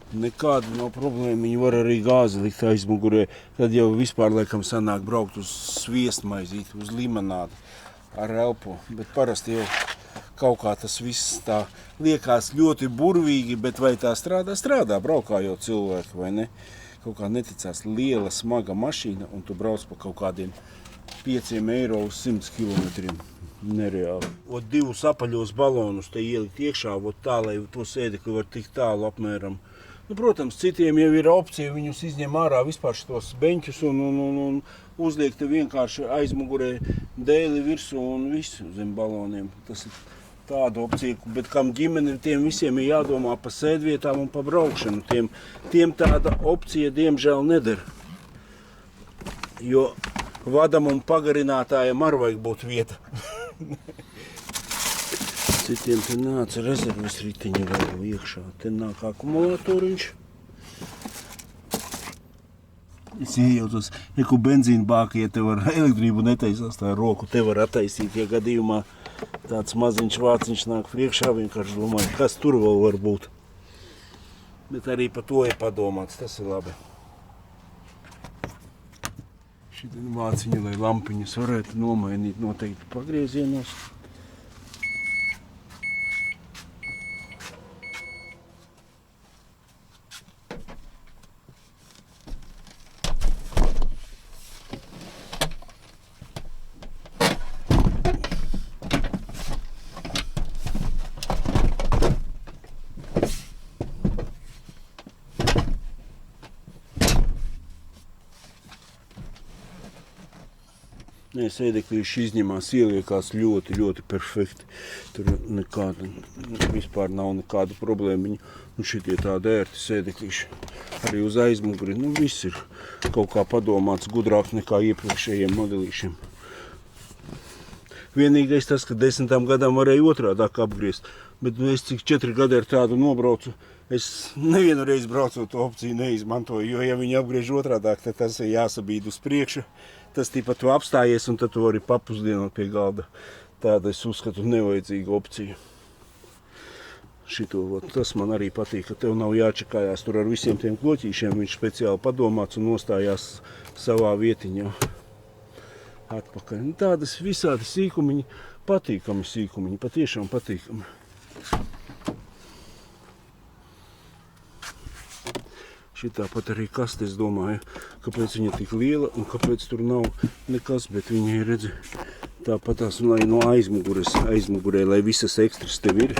Nekāda nav problēma, viņi var arī gāzi likt aizmugurē. Tad jau vispār laikam sanāk braukt uz sviestmaizīti, uz limonādi ar elpu. Bet parasti jau kaut kā tas viss tā liekas ļoti burvīgi, bet vai tā strādā? Strādā, braukā jau cilvēki, vai ne? Kaut kā neticās liela, smaga mašīna, un tu brauc pa kaut kādiem 5 eiro uz 100 kilometriem. Nereāli. Divus apaļos balonus te ielikt iekšā, tā, lai to sēdekli var tik tālu apmēram. Nu, protams, citiem jau ir opcija, viņus izņem ārā vispār šitos beņķus un uzliek te vienkārši aizmugurē dēli virsū un visu zem baloniem. Tas ir tāda opcija, bet kam ģimene, tiem visiem ir jādomā pa sēdvietām un pa braukšanu. Tiem tāda opcija diemžēl neder. Jo vadam un pagarinātājiem ar vajag būt vieta. Citiem te nāca rezerves ritiņi vēl iekšā. Te nāk akumulatoriņš. Es iejaucos, ja ko benzīna bāka, ja te var elektrību netaisās tā roku, te var attaisīt, ja gadījumā tāds maziņš vāciņš nāk priekšā, vienkārši domāju, kas tur vēl var būt. Bet arī par to ir padomāts, tas ir labi. Šitā vāciņa, lai lampiņas varētu nomainīt noteikti pagriezienos. Nē, sēdeklīši izņemās, ieliekās ļoti, ļoti perfekti. Tur nekāda, vispār nav nekāda problēma. Un šitie tādi ērti sēdeklīši arī uz aizmuguri. Nu, viss ir kaut kā padomāts gudrāk nekā iepriekšējiem modelīšiem. Vienīgais tas, ka 10 gadam varēja otrādāk apgriezt. Bet es cik 4 gadi ar tādu nobraucu, es nevienu reizi braucot to opciju neizmantoju. Jo, ja viņi apgriež otrādāk, tad tas ir jāsabīd uz priekšu. Tas tīpat tu apstājies un tad tu vari papusdienot pie galda. Tāda es uzskatu nevajadzīga opcija. Tas man arī patīk, ka tev nav jāčakājās tur ar visiem tiem kloķīšiem. Viņš speciāli padomāts un nostājās savā vietiņā. Atpakaļ. Tādas visādi sīkumiņi, patīkami sīkumiņi, patiešām patīkami. Šitā pat arī kaste, es domāju, kāpēc viņa tik liela un kāpēc tur nav nekas, bet viņa ir, redzi, tāpatās, lai no aizmugurē, lai visas ekstras tev ir,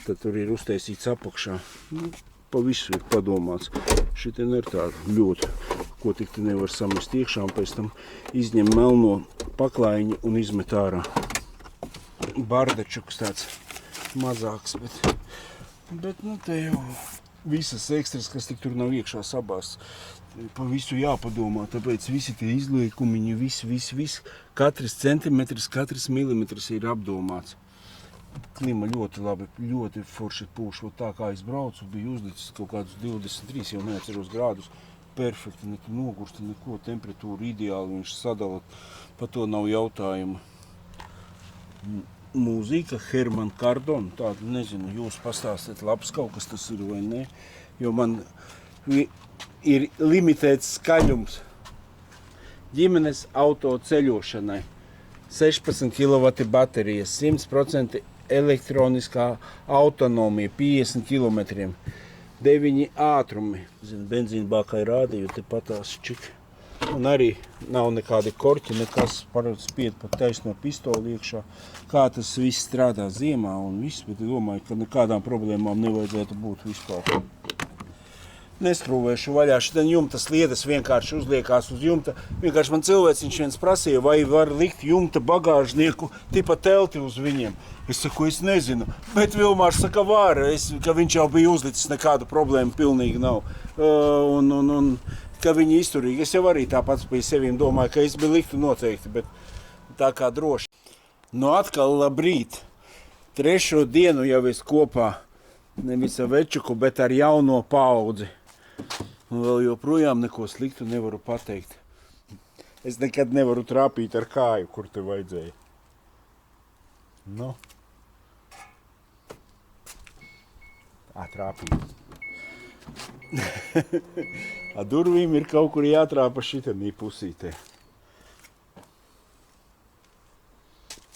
tad tur ir uztaisīts apakšā. Nu, pa visu ir padomāts. Šitien ir tāda ļoti, ko tik te nevar samest iekšā un pēc tam izņem melno paklaiņu un izmet ārā. Bardečuks tāds mazāks, bet nu te jau visas ekstras, kas tik tur nav iekšā sabās, pa visu jāpadomā, tāpēc visi tie izliekumiņi, viss, katrs centimetrs, katrs milimetrs ir apdomāts. Klima ļoti labi, ļoti forši pūš, tā kā es braucu, bija uzlicis kaut kādus 23, jau neatceros grādus, perfekti, nekā nogursta, neko, temperatūra ideāli, viņš sadala, par to nav jautājuma. Mūzika, Herman Kardon, tādu nezinu, jūs pastāstiet labs kaut kas tas ir vai ne, jo man ir limitēts skaļums ģimenes auto ceļošanai. 16 kW baterijas, 100% elektroniskā autonomija, 50 km, 9 ātrumi. Benzīna bākai rādīju, te patās čik. Un arī nav nekādi korķi, nekas spied pat taisno pistoli iekšā. Kā tas viss strādā ziemā un viss, bet domāju, ka nekādām problēmām nevajadzētu būt vispār. neskrūvēšu vaļā. Šitan jumta sliedes vienkārši uzliekās uz jumta. Vienkārši man cilvēciņš viens prasīja, vai var likt jumta bagāžnieku tipa telti uz viņiem. Es saku, es nezinu, bet Vilmārs saka, var, ka viņš jau bija uzlicis, nekādu problēmu pilnīgi nav. Un ka viņi izturīgi. Es jau arī tāpats pie sevīm domāju, ka es biju liktu noteikti, bet tā kā droši. Nu atkal labrīt. 3. dienu jau es kopā, nevis ar večuku, bet ar jauno paudzi. Un vēl joprojām neko sliktu nevaru pateikt. Es nekad nevaru trāpīt ar kāju, kur te vajadzēja. Nu. Tā trāpīt. A durvīm ir kaut kur jātrāpa šitanī pusītē.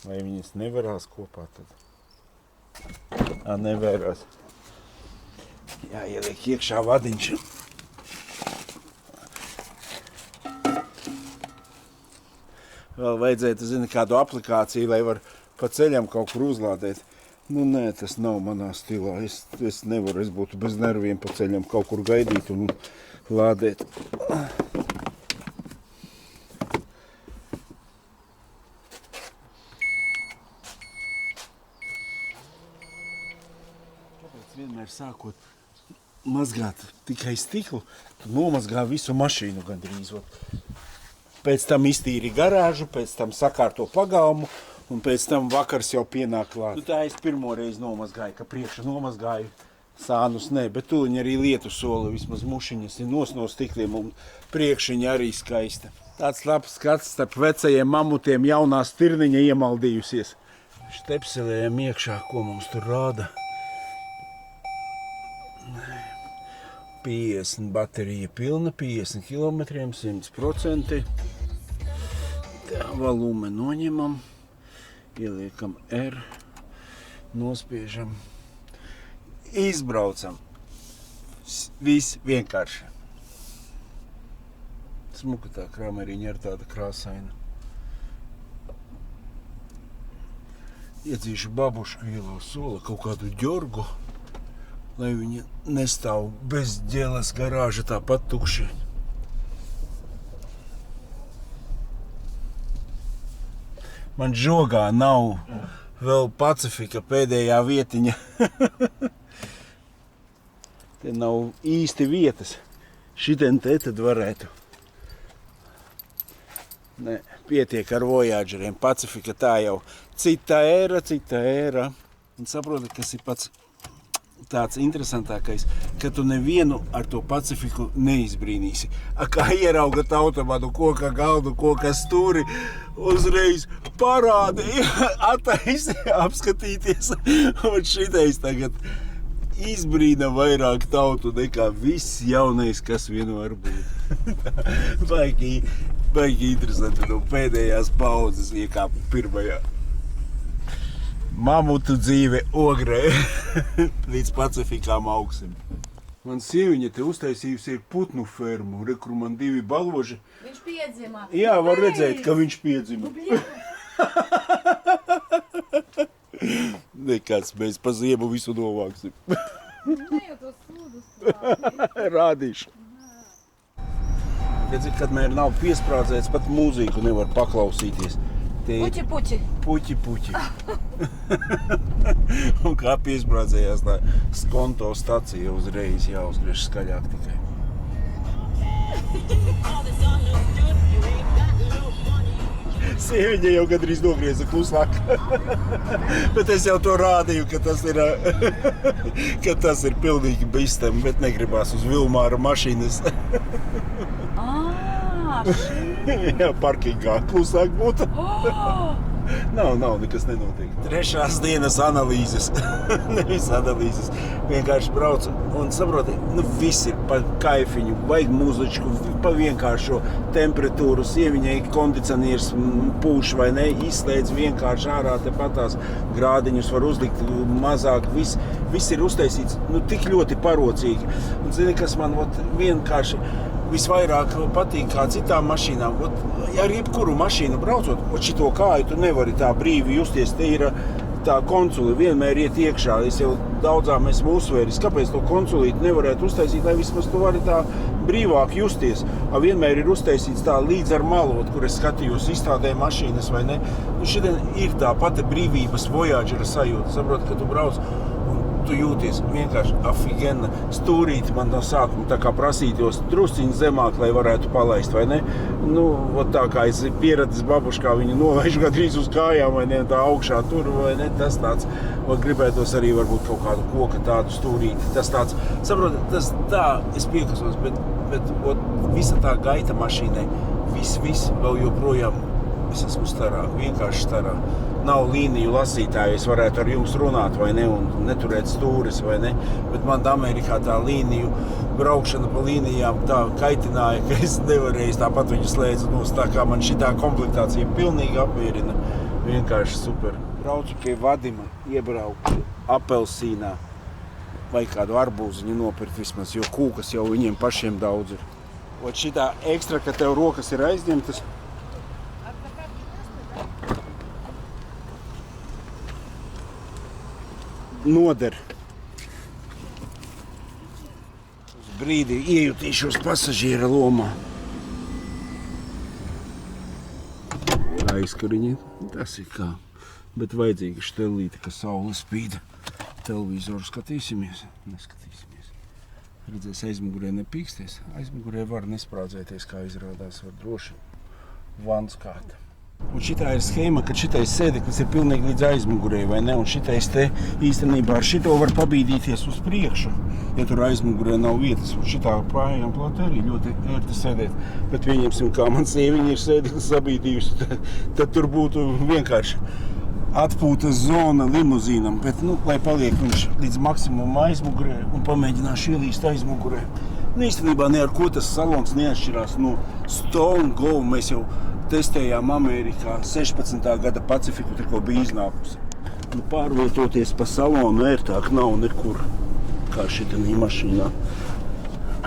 Vai viņas nevarās kopā tad? Nevarās. Jāieliek iekšā vadiņš. Vēl vajadzētu, zini, kādu aplikāciju, lai var pa ceļam kaut kur uzlādēt. Nu, nē, tas nav manā stilā. Es nevaru, es būtu bez nerviem pa ceļam kaut kur gaidīt un lādēt. Kāpēc vienmēr sākot mazgāt tikai stiklu, tu nomazgā visu mašīnu gandrīz. Pēc tam iztīri garāžu, pēc tam sakārto pagalmu, un pēc tam vakars jau pienāk klāt. Tā es pirmo reizi nomazgāju, ka priekšu nomazgāju sānus, ne, bet tuliņ arī lietu soli, vismaz mušiņas ir no stikliem, un priekšiņa arī skaista. Tāds labs skats starp vecajiem mamutiem, jaunā stirniņa iemaldījusies. Štepselējam iekšā, ko mums tur rāda. 50 baterija pilna, 50 km, 100%. Tā volume noņemam, ieliekam R, nospiežam, izbraucam. Viss vienkārši. Smuka tā krameriņa ir tāda krāsaina. Iedzīšu babušku ielu sola kaut kādu ģorgu, lai viņa nestāv bez ģeles garāža tāpat tukši. Man žogā nav vēl Pacifika pēdējā vietiņa. Te nav īsti vietas. Šitien te tad varētu. Ne, pietiek ar Voyageriem. Pacifika tā jau cita ēra. Un saproti, kas ir pats tāds interesantākais, ka tu nevienu ar to Pacifiku neizbrīnīsi. Kā ieraugat automātu, koka galdu, koka stūri, uzreiz parādi, attaisi, apskatīties. Un šitais tagad izbrīna vairāk tautu nekā viss jaunais, kas vien var būt. Baigi interesanti no pēdējās paudzes iekāpu pirmajā. Mamutu dzīve ogrē līdz Pacifikām augsim. Man sieviņa te uztaisījusi ir putnu fermu, re, kur man 2 baloži. Viņš piedzima. Jā, var redzēt, ka viņš piedzima. Nekas, mēs pa ziemu visu novāksim. Ne jau tos sūdus Rādīšu. Redzi, kad mēr nav piesprādzēts, pat mūziku nevar paklausīties. Puķi. Un kā piesprādzējās tā skonto stacija uzreiz jāuzgriež skaļāk tikai. Sieviņa jau gandrīz nogrieza klusāk. Bet es jau to rādīju, ka tas ir pilnīgi bīstami, bet negribās uz Vilmāra mašīnas. Jā, parkingā klusāk būtu. Nav, nekas nenotiek. 3. dienas analīzes. Nevis analīzes. Vienkārši braucu un saproti, viss ir pa kaifiņu, vajag muzičku, pa vienkāršo temperatūru, sieviņai kondicionieris pūš vai ne, izslēdz vienkārši ārā tepatās grādiņus, var uzlikt mazāk, viss ir uztaisīts, tik ļoti parocīgi. Un zini, kas man vienkārši visvairāk patīk kā citām mašīnām. Ar jebkuru mašīnu braucot, šito kāju tu nevari tā brīvi justies. Te ir tā konsuli vienmēr iet iekšā. Es jau daudzām esmu uzsvēris, kāpēc to konsulīti nevarētu uztaisīt, lai vismaz tu vari tā brīvāk justies. Vienmēr ir uztaisīts tā līdz ar malot, kur es skatījos izstādē mašīnas vai ne. Šodien ir tā pati brīvības Voyagera sajūta. Saprot, ka tu brauc un tu jūties vienkārši afigena. Stūrīti man no sākuma tā kā prasītos drusciņi zemāk, lai varētu palaist, vai ne? Tā kā es pieredzis babuškā, viņu novaižu gandrīz uz kājām, vai ne, tā augšā tur, vai ne, tas tāds, gribētos arī varbūt kaut kādu koka tādu stūrīti, tas tāds, saprot, tas tā, es piekasos, bet visa tā gaita mašīnai, viss vēl joprojām, es esmu starāk, vienkārši starāk. Nav līniju lasītāju, es varētu ar jums runāt, vai ne, un neturēt stūris, vai ne, bet man Amerikā tā līniju braukšana pa līnijām tā kaitināja, ka es nevarēju tāpat viņu slēdzu nos, tā kā man šitā komplektācija pilnīgi apmierina, vienkārši super. Braucu pie Vadima, iebraucu apelsīnā, vai kādu arbūziņu nopirkt vismaz, jo kūkas jau viņiem pašiem daudz ir. Ot šitā ekstra, ka tev rokas ir aizņemtas, noder. Uz brīdi iejutīšos pasažiera lomā. Aizkariņi, tas ir kā. Bet vajadzīga štelīte, ka saule spīda. Televizoru skatīsimies? Neskatīsimies. Redzēs, aizmugurē nepīksties. Aizmugurē var nesprādzēties, kā izrādās, var droši vans kāta. Un šitā ir schēma, ka šitais sēdeklis ir pilnīgi līdz aizmugurē, vai ne? Un šitais te īstenībā ar šito var pabīdīties uz priekšu, ja tur aizmugurē nav vietas. Un šitā pājām plata arī ļoti ērti sēdēt. Bet pieņemsim, kā man sieviņa ir sēdeklis sabīdījusi, tad tur būtu vienkārši atpūtas zona limuzīnam. Bet, lai paliek viņš līdz maksimuma aizmugurē un pamēģināšu ielīst aizmugurē. Īstenībā ne ar ko tas salons neatšķirās no Stone Go. Mēs jau testējām Amerikā 16. gada Pacifiku, tikko bija iznākusi. Pārvietoties pa salonu ērtāk nav nekur, kā šitanī mašīnā.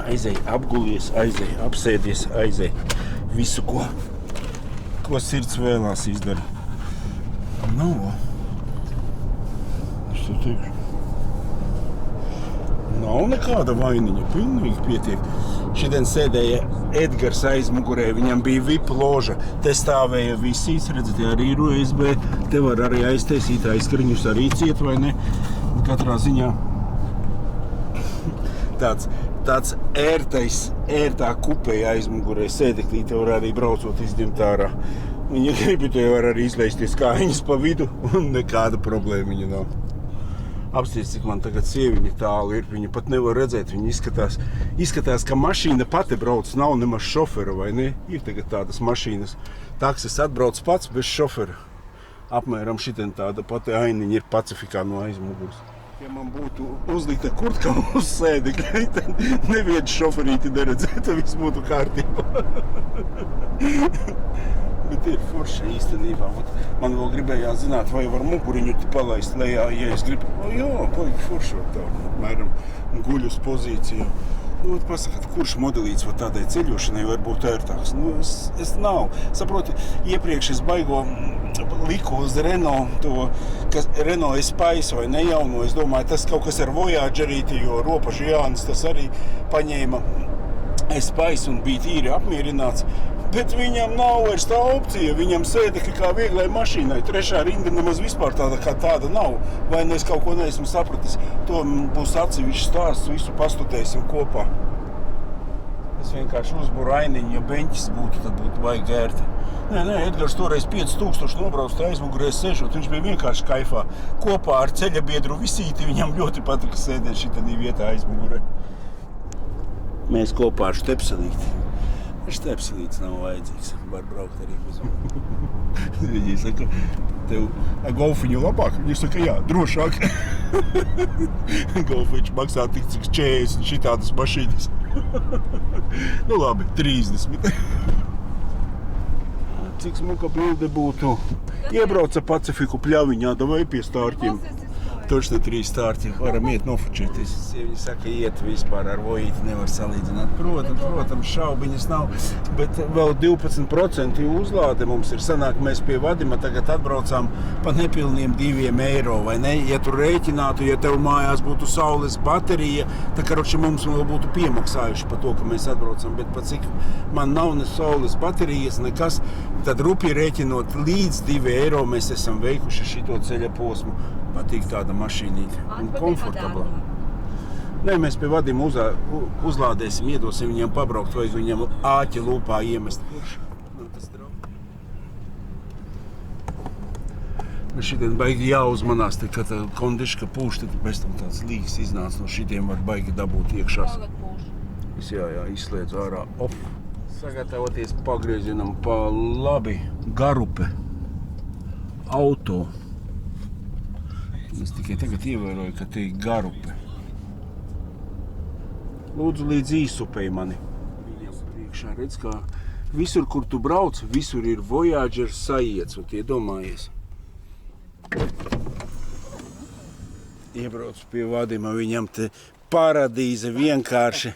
Aizej, apgulies, aizej, apsēdies, aizej. Visu, ko sirds vēlās izdara. Es tev teikšu. Nav nekāda vainiņa, pilnīgi pietiek. Šodien sēdēja Edgars aizmugurē, viņam bija VIP loža. Te stāvēja visīs, redzat, arī ir USB. Te var arī aiztaisīt aizkariņus, arī ciet, vai ne? Katrā ziņā tāds ērtā kupēja aizmugurē sēdeklī, te var arī braucot izņemt ārā. Viņa gribi, te var arī izleisties kājiņas pa vidu, un nekāda problēma viņa nav. Apsties, cik man tagad sieviņa tālu ir, viņa pat nevar redzēt, viņa izskatās, ka mašīna pati brauc, nav nemaz šofera, vai ne? Ir tagad tādas mašīnas, taksis atbrauc pats bez šofera. Apmēram šitien tāda pati ainiņa ir Pacifikā no aizmuguras. Ja man būtu uzlikta kurtka uz sēdekļa, tad neviens šoferīti neredzētu, tad viss būtu kārtībā. Bet ir forši īstenībā. Man vēl gribējās zināt, vai var muguriņu palaist lejā, ja es gribu. Jā, palika forši tā, apmēram guļu uz pozīciju. Pasakat, kurš modelīts tādai ceļošanai var būt ērtāks? Es nav. Saproti, iepriekš es baigo liku uz Renault, Renault Espace vai nejauno. Es domāju, tas kaut kas ar Voyagerīti, jo Ropažu Jānis tas arī paņēma Espace un bija tīri apmierināts. Bet viņam nav vairs tā opcija, viņam sēdekļi kā vieglai mašīnai. Trešā rinda nemaz vispār tāda nav. Vai es kaut ko neesmu sapratis, to būs atsevišķs stāsts, visu pastudēsim kopā. Es vienkārši uzburu ainiņu, ja beņķis būtu, tad būtu baigi ērti. Nē, Edgars toreiz 5000 nobrauc aizmugurē sēžot, viņš bija vienkārši kaifā. Kopā ar ceļa biedru Visīti viņam ļoti patika sēdēt šitanī vietā aizmugurē. Mēs kopā ar Štepselīti. Štepselīts nav vajadzīgs, var braukt arī bez viņu. Viņi saka, tev golfiņu labāk? Viņi saka, jā, drošāk. Golfiņš maksā tik cik 40 šitādas mašīnas. Labi, 30. Cik smuka bilde būtu. Iebrauca Pacifiku pļaviņā, davai pie stārķiem. Točno 3 starti. Varam iet nofočēties. Sieviņa saka, iet vispār ar vojīti nevar salīdzināt. Protams, šaubiņas nav, bet vēl 12% uzlāde mums ir. Sanāk, mēs pie Vadima tagad atbraucām pa nepilniem €2, vai ne? Ja tu rēķinātu, ja tev mājās būtu saules baterija, tā karoči mums vēl būtu piemaksājuši par to, ka mēs atbraucam, bet pa cik man nav ne saules baterijas, nekas, tad rupi rēķinot līdz €2 mēs esam veikuši šito ceļa posmu. Patīk tāda mašīnīte un komfortabla. Nē, mēs pie Vadima uzlādēsim, iedosim viņiem pabraukt, vajag viņiem āķi lūpā iemest. Šitien baigi jāuzmanās, ka tā kondiška pūš, tad pēc tam tāds līgs iznāc no šitiem var baigi dabūt iekšās. Jā, izslēdz ārā. Op. Sagatavoties pagriezienam pa labi. Garupe. Auto. Es tikai tagad ievēroju, ka te ir Garupe. Lūdzu, līdz īsupei mani. Priekšā redz, kā visur, kur tu brauc, visur ir Voyager sajiets, un iedomājies. Iebrauc pie Vadima, viņam te paradīze vienkārši.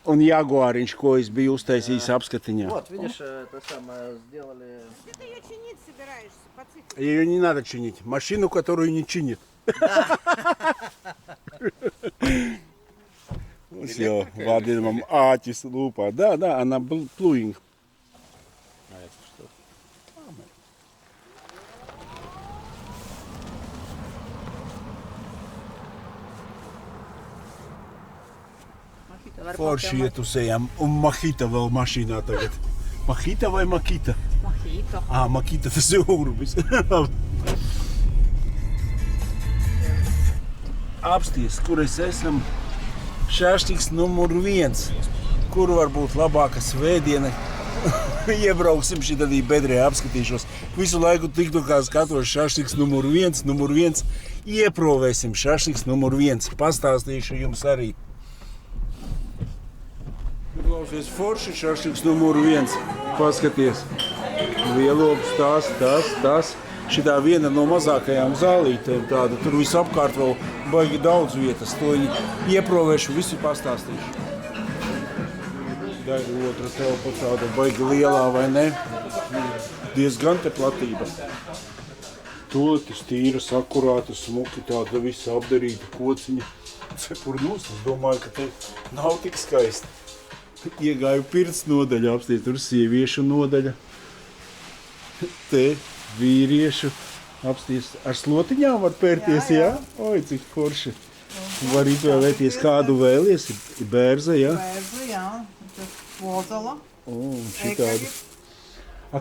Un Jaguāriņš, ko es biju uztaisījis apskatiņā. Вот, видишь, это самое сделали. Ты ее чинить собираешься по цифре? Ее не надо чинить. Машину, которую не чинит. Все, Vadimam āķis lūpā. Да, она плуинг. А это что? Forši iet uz ejam. Un Mahita vēl mašīnā tagad. Mahita vai Makita? Мохито. Makita, tas ir urbis. Apsties, kur es esam. Šašliks numur 1. Kur var būt labāka svētdiena? Iebrauksim šitādī bedrē, apskatīšos. Visu laiku TikTokā skatos šašliks numur 1. Ieprovēsim šašliks numur 1. Pastāstīšu jums arī. Klausies, forši šašliks numur 1. Paskaties. Lielops, tas. Šitā viena no mazākajām zālītēm tāda. Tur visapkārt vēl baigi daudz vietas. To ieprovēšu, visu pastāstīšu. Daļa otra telpa tāda baigi lielā, vai ne? Diezgan te platība. Toaletes tīras, akurātas, smuki, tāda visa apdarīta kociņa. Cepurnūs, es domāju, ka te nav tik skaisti. Iegāju pirts nodaļa, apsties, tur sieviešu nodaļa. Te vīriešu, apsties, ar slotiņām var pērties, jā? Oi, cik forši. Var izvēlēties kādu vēlies, ir bērza, jā? Бērza, jā. Tas Ozala. Šitādi.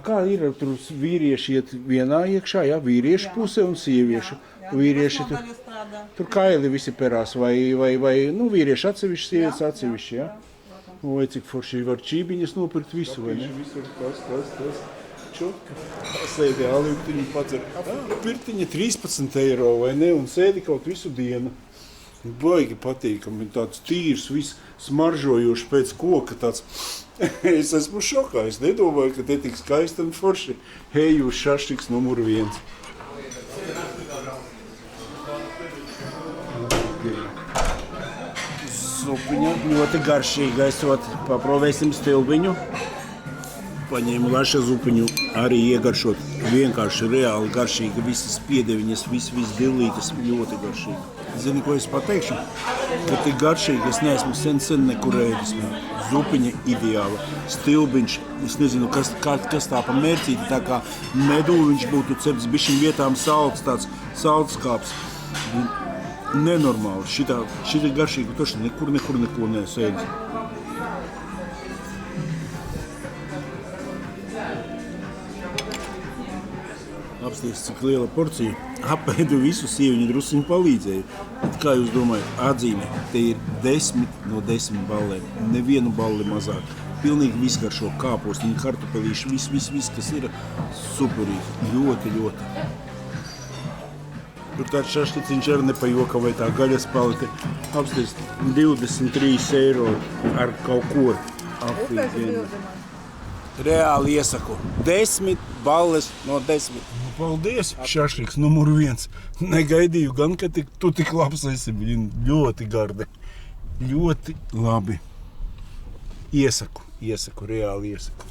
Kā ir, tur vīrieši iet vienā iekšā, jā? Vīriešu puse un sieviešu. Vīrieši tur kaili visi perās, vai vīrieši atsevišķi, sievietes atsevišķi, jā? Oi, cik forši var čībiņas nopirkt visu, vai ne? Visur tas. Čotka. Sēdi alītiņu pacer. Pirtiņa 13 eiro, vai ne? Un sēdi kaut visu dienu. Baigi patīkami, tāds tīrs, viss smaržojošs pēc koka tāds. Es esmu šokā, es nedomāju, ka te tik skaisti un forši. Eju uz šašliks numur 1. Supiņa ļoti garšīga, esot paprovēsim stilbiņu. Paņēmu laša zupiņu, arī iegaršot. Vienkārši reāli garšīga, visas piedeviņas, viss dillītas, ļoti garšīga. Zini, ko es pateikšu? Ka tik garšīgi es neesmu sen nekur ēdis. Zupiņa ideāla, stilbiņš, es nezinu, kas tā pa mērcīti, tā kā medūliņš būtu cepts, bišķiņ vietām salds, tāds saldskāps. Nenormāli, šitā garšīga, toši nekur neko neesmu ēdis. Apsties, cik liela porcija. Apēdu visu, sieviņu drusciņu palīdzēju. Bet kā jūs domājat, atzīme, te ir 10 no 10 ballēm. Nevienu balli mazāk. Pilnīgi viss garšo kāpostiņu, kartupelīšu, viss, kas ir superīgi. Ļoti. Tur tāds šašliciņš arī nepajoka vai tā gaļas palete. Apsties, 23 eiro ar kaut ko. Apsties, Reāli iesaku. 10 balles no 10. Nu, paldies, šašliks numur 1. Negaidīju gan, ka tu tik labs esi. Viņi ļoti gardi. Ļoti labi. Iesaku, reāli iesaku.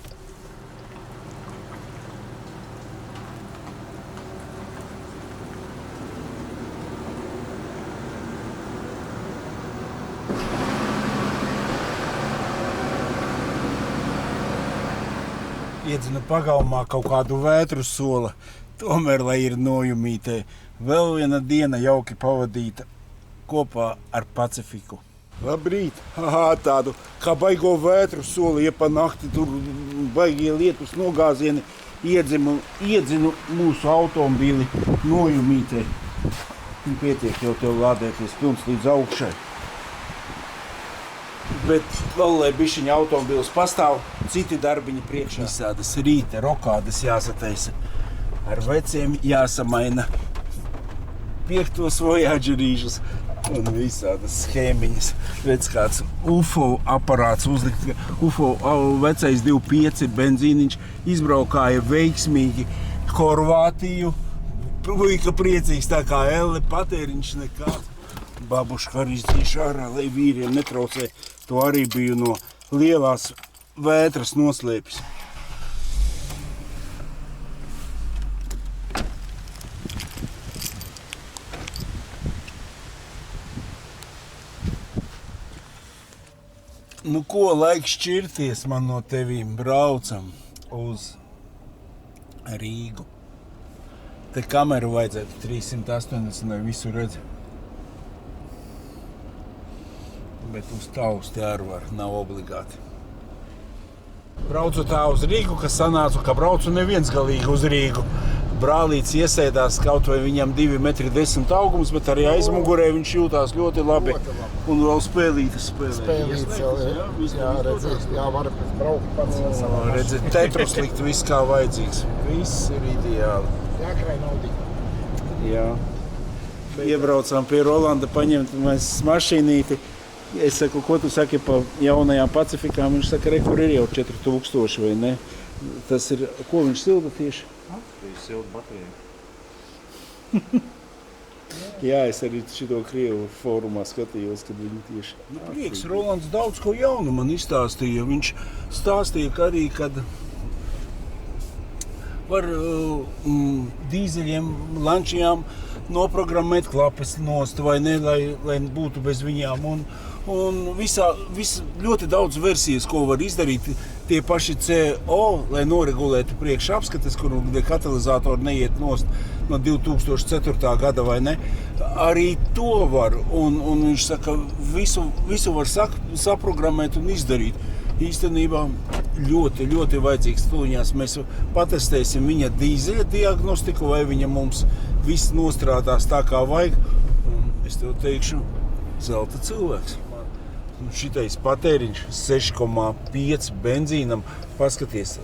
Iedzinu pagalmā kaut kādu vētru sola, tomēr, lai ir nojumītē. Vēl viena diena jauki pavadīta kopā ar Pacifiku. Labrīt! Tādu kā baigo vētru soli, ja pa nakti tur baigie lietus nogāzieni, iedzinu mūsu automobīli nojumītē. Pietiek jau tev lādēties pilns līdz augšai. Bet vēl, lai bišķiņa automobīls pastāv, citi darbiņi priekšā. Visādas rīta rokādas jāsataisa. Ar veciem jāsamaina 5. vojāģerīžus un visādas schēmiņas. Redz, kāds UFO aparāts uzlikt. UFO vecais 2.5 benzīniņš izbraukāja veiksmīgi Horvātiju. Puika priecīgs tā kā elle, patēriņš nekāds. Babuška arī iztīša ārā, lai vīriem netraucē. To arī biju no lielās vētras noslēpis. Nu ko, laiks šķirties man no tevīm. Braucam uz Rīgu. Te kameru vajadzētu 380, lai visu redz. Bet uz tausti arī var, nav obligāti. Braucu tā uz Rīgu, kas sanācu, ka braucu neviens galīgi uz Rīgu. Brālīts iesēdās, kaut vai viņam 2,10 m augums, bet arī aizmugurē viņš jūtās ļoti labi. Un vēl spēlītas spēlē. Spēlītas, jā, redzēt, jā, var braukt pats savā mašīnā. Redzēt, tetros likt viss kā vajadzīgs. Viss ir ideāli. Jākrāj naudīgi. Jā. Iebraucām pie Rolanda paņemt mēs mašīnīti. Es saku, ko tu saki pa jaunajām Pacifikām? Viņš saka, re, kur ir jau 4000 vai ne? Tas ir, ko viņš silda tieši? Viņš silda bateriju. Jā, es arī šito Krievu fórumā skatījos, kad viņi tieši... Prieks, Rolands daudz ko jaunu man izstāstīja. Viņš stāstīja, ka arī, kad var dīzeļiem, lančijām noprogrammēt klapes nost vai ne, lai būtu bez viņām. Un ļoti daudz versijas, ko var izdarīt. Tie paši CO, lai noregulētu priekšapskates, kur katalizatori neiet nost no 2004. gada vai ne. Arī to var. Un viņš saka, visu var saprogrammēt un izdarīt. Īstenībā ļoti, ļoti vajadzīgs tūņās. Mēs patestēsim viņa dīzeļa diagnostiku, vai viņa mums viss nostrādās tā, kā vajag. Un es tev teikšu, zelta cilvēks. Šitais patēriņš 6,5 benzīnam. Paskaties,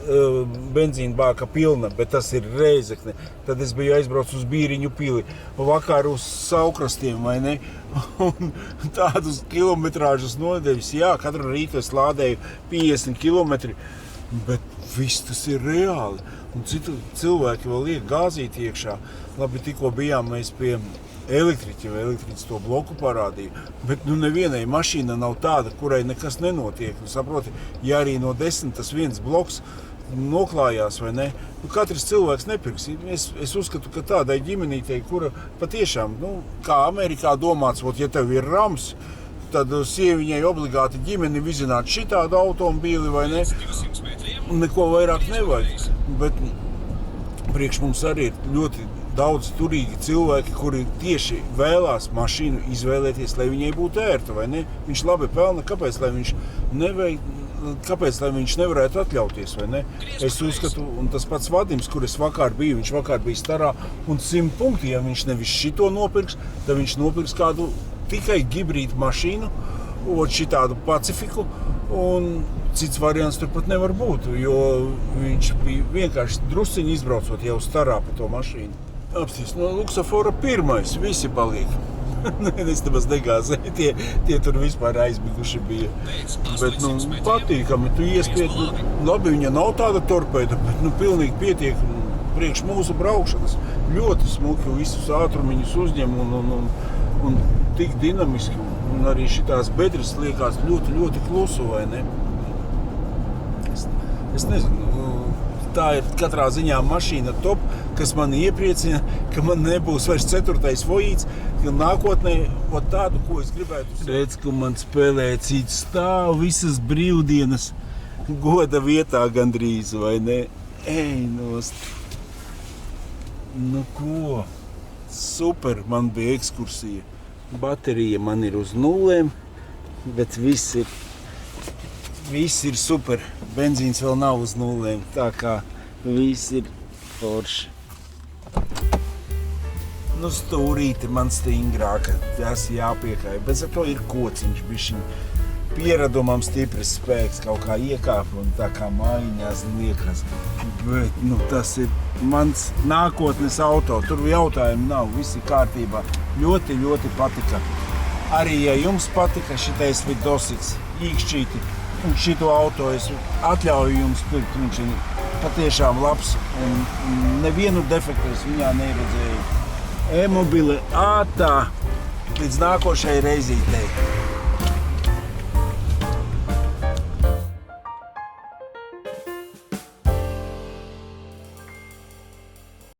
benzīna bāka pilna, bet tas ir Reizekne. Tad es biju aizbraucis uz Bīriņu pili, vakar uz Saukrastiem, vai ne? Un tādus kilometrāžus nodevis. Jā, katru rītu es lādēju 50 kilometri, bet viss tas ir reāli. Un citu cilvēki vēl liek gāzīt iekšā. Labi, tikko bijām mēs pie elektriķi, vai elektriķis to bloku parādīja. Bet nevienai mašīna nav tāda, kurai nekas nenotiek. Saproti, ja arī no 10 tas viens bloks noklājās, vai ne? Katrs cilvēks nepirks. Es uzskatu, ka tādai ģimenītei, kura patiešām, kā Amerikā domāts, ja tev ir rams, tad sieviņai obligāti ģimeni vizināt šitādu automobīli, vai ne? Neko vairāk nevajag. Bet priekš mums arī ir ļoti daudz turīgi cilvēki, kuri tieši vēlās mašīnu izvēlēties, lai viņai būtu ērta, vai ne? Viņš labi pelna, kāpēc lai viņš nevarētu atļauties, vai ne? Es uzskatu, un tas pats Vadims, kur es viņš vakar bija Starā, un 100 punkti, ja viņš nevis šito nopirks, tad viņš nopirks kādu tikai hibrīdu mašīnu, šitādu Pacifiku, un cits variants turpat nevar būt, jo viņš bija vienkārši drusciņi izbraucot jau Starā pa to mašīnu. Apsties, no luksafora pirmais, visi paliek. Es nemaz negāzēju, tie tur vispār aizmiguši bija. Bet, patīkami, tu iespied, labi, viņa nav tāda torpēda, bet, pilnīgi pietiek priekš mūsu braukšanas. Ļoti smuki visus ātrumiņus uzņem un tik dinamiski. Un arī šitās bedres liekas ļoti, ļoti klusu, vai ne? Es nezinu. Tā ir katrā ziņā mašīna top, kas mani iepriecina, ka man nebūs vairs 4. vojīts, ka nākotnē tādu, ko es gribētu. Redz, ka man spēlēja cits stāv visas brīvdienas goda vietā gandrīz, vai ne? Ej, nost. Nu ko? Super, man bija ekskursija. Baterija man ir uz nulēm, bet viss ir super. Benzīns vēl nav uz nulēm, tā kā viss ir forši. Stūrīte man stingrāka, tas jāpiekāja, bet ar to ir kociņš, bišķiņ pieradumam stipris spēks, kaut kā iekāp un tā kā mājiņās liekas. Bet, tas ir mans nākotnes auto, tur jautājumu nav, viss ir kārtībā. Ļoti, ļoti patika. Arī, ja jums patika šitais vidosiks, īkšķīti, un šito auto es atļauju jums pirkt, viņš ir patiešām labs un nevienu defektu es viņā neredzēju. E-mobile ātā līdz nākošai reizītei.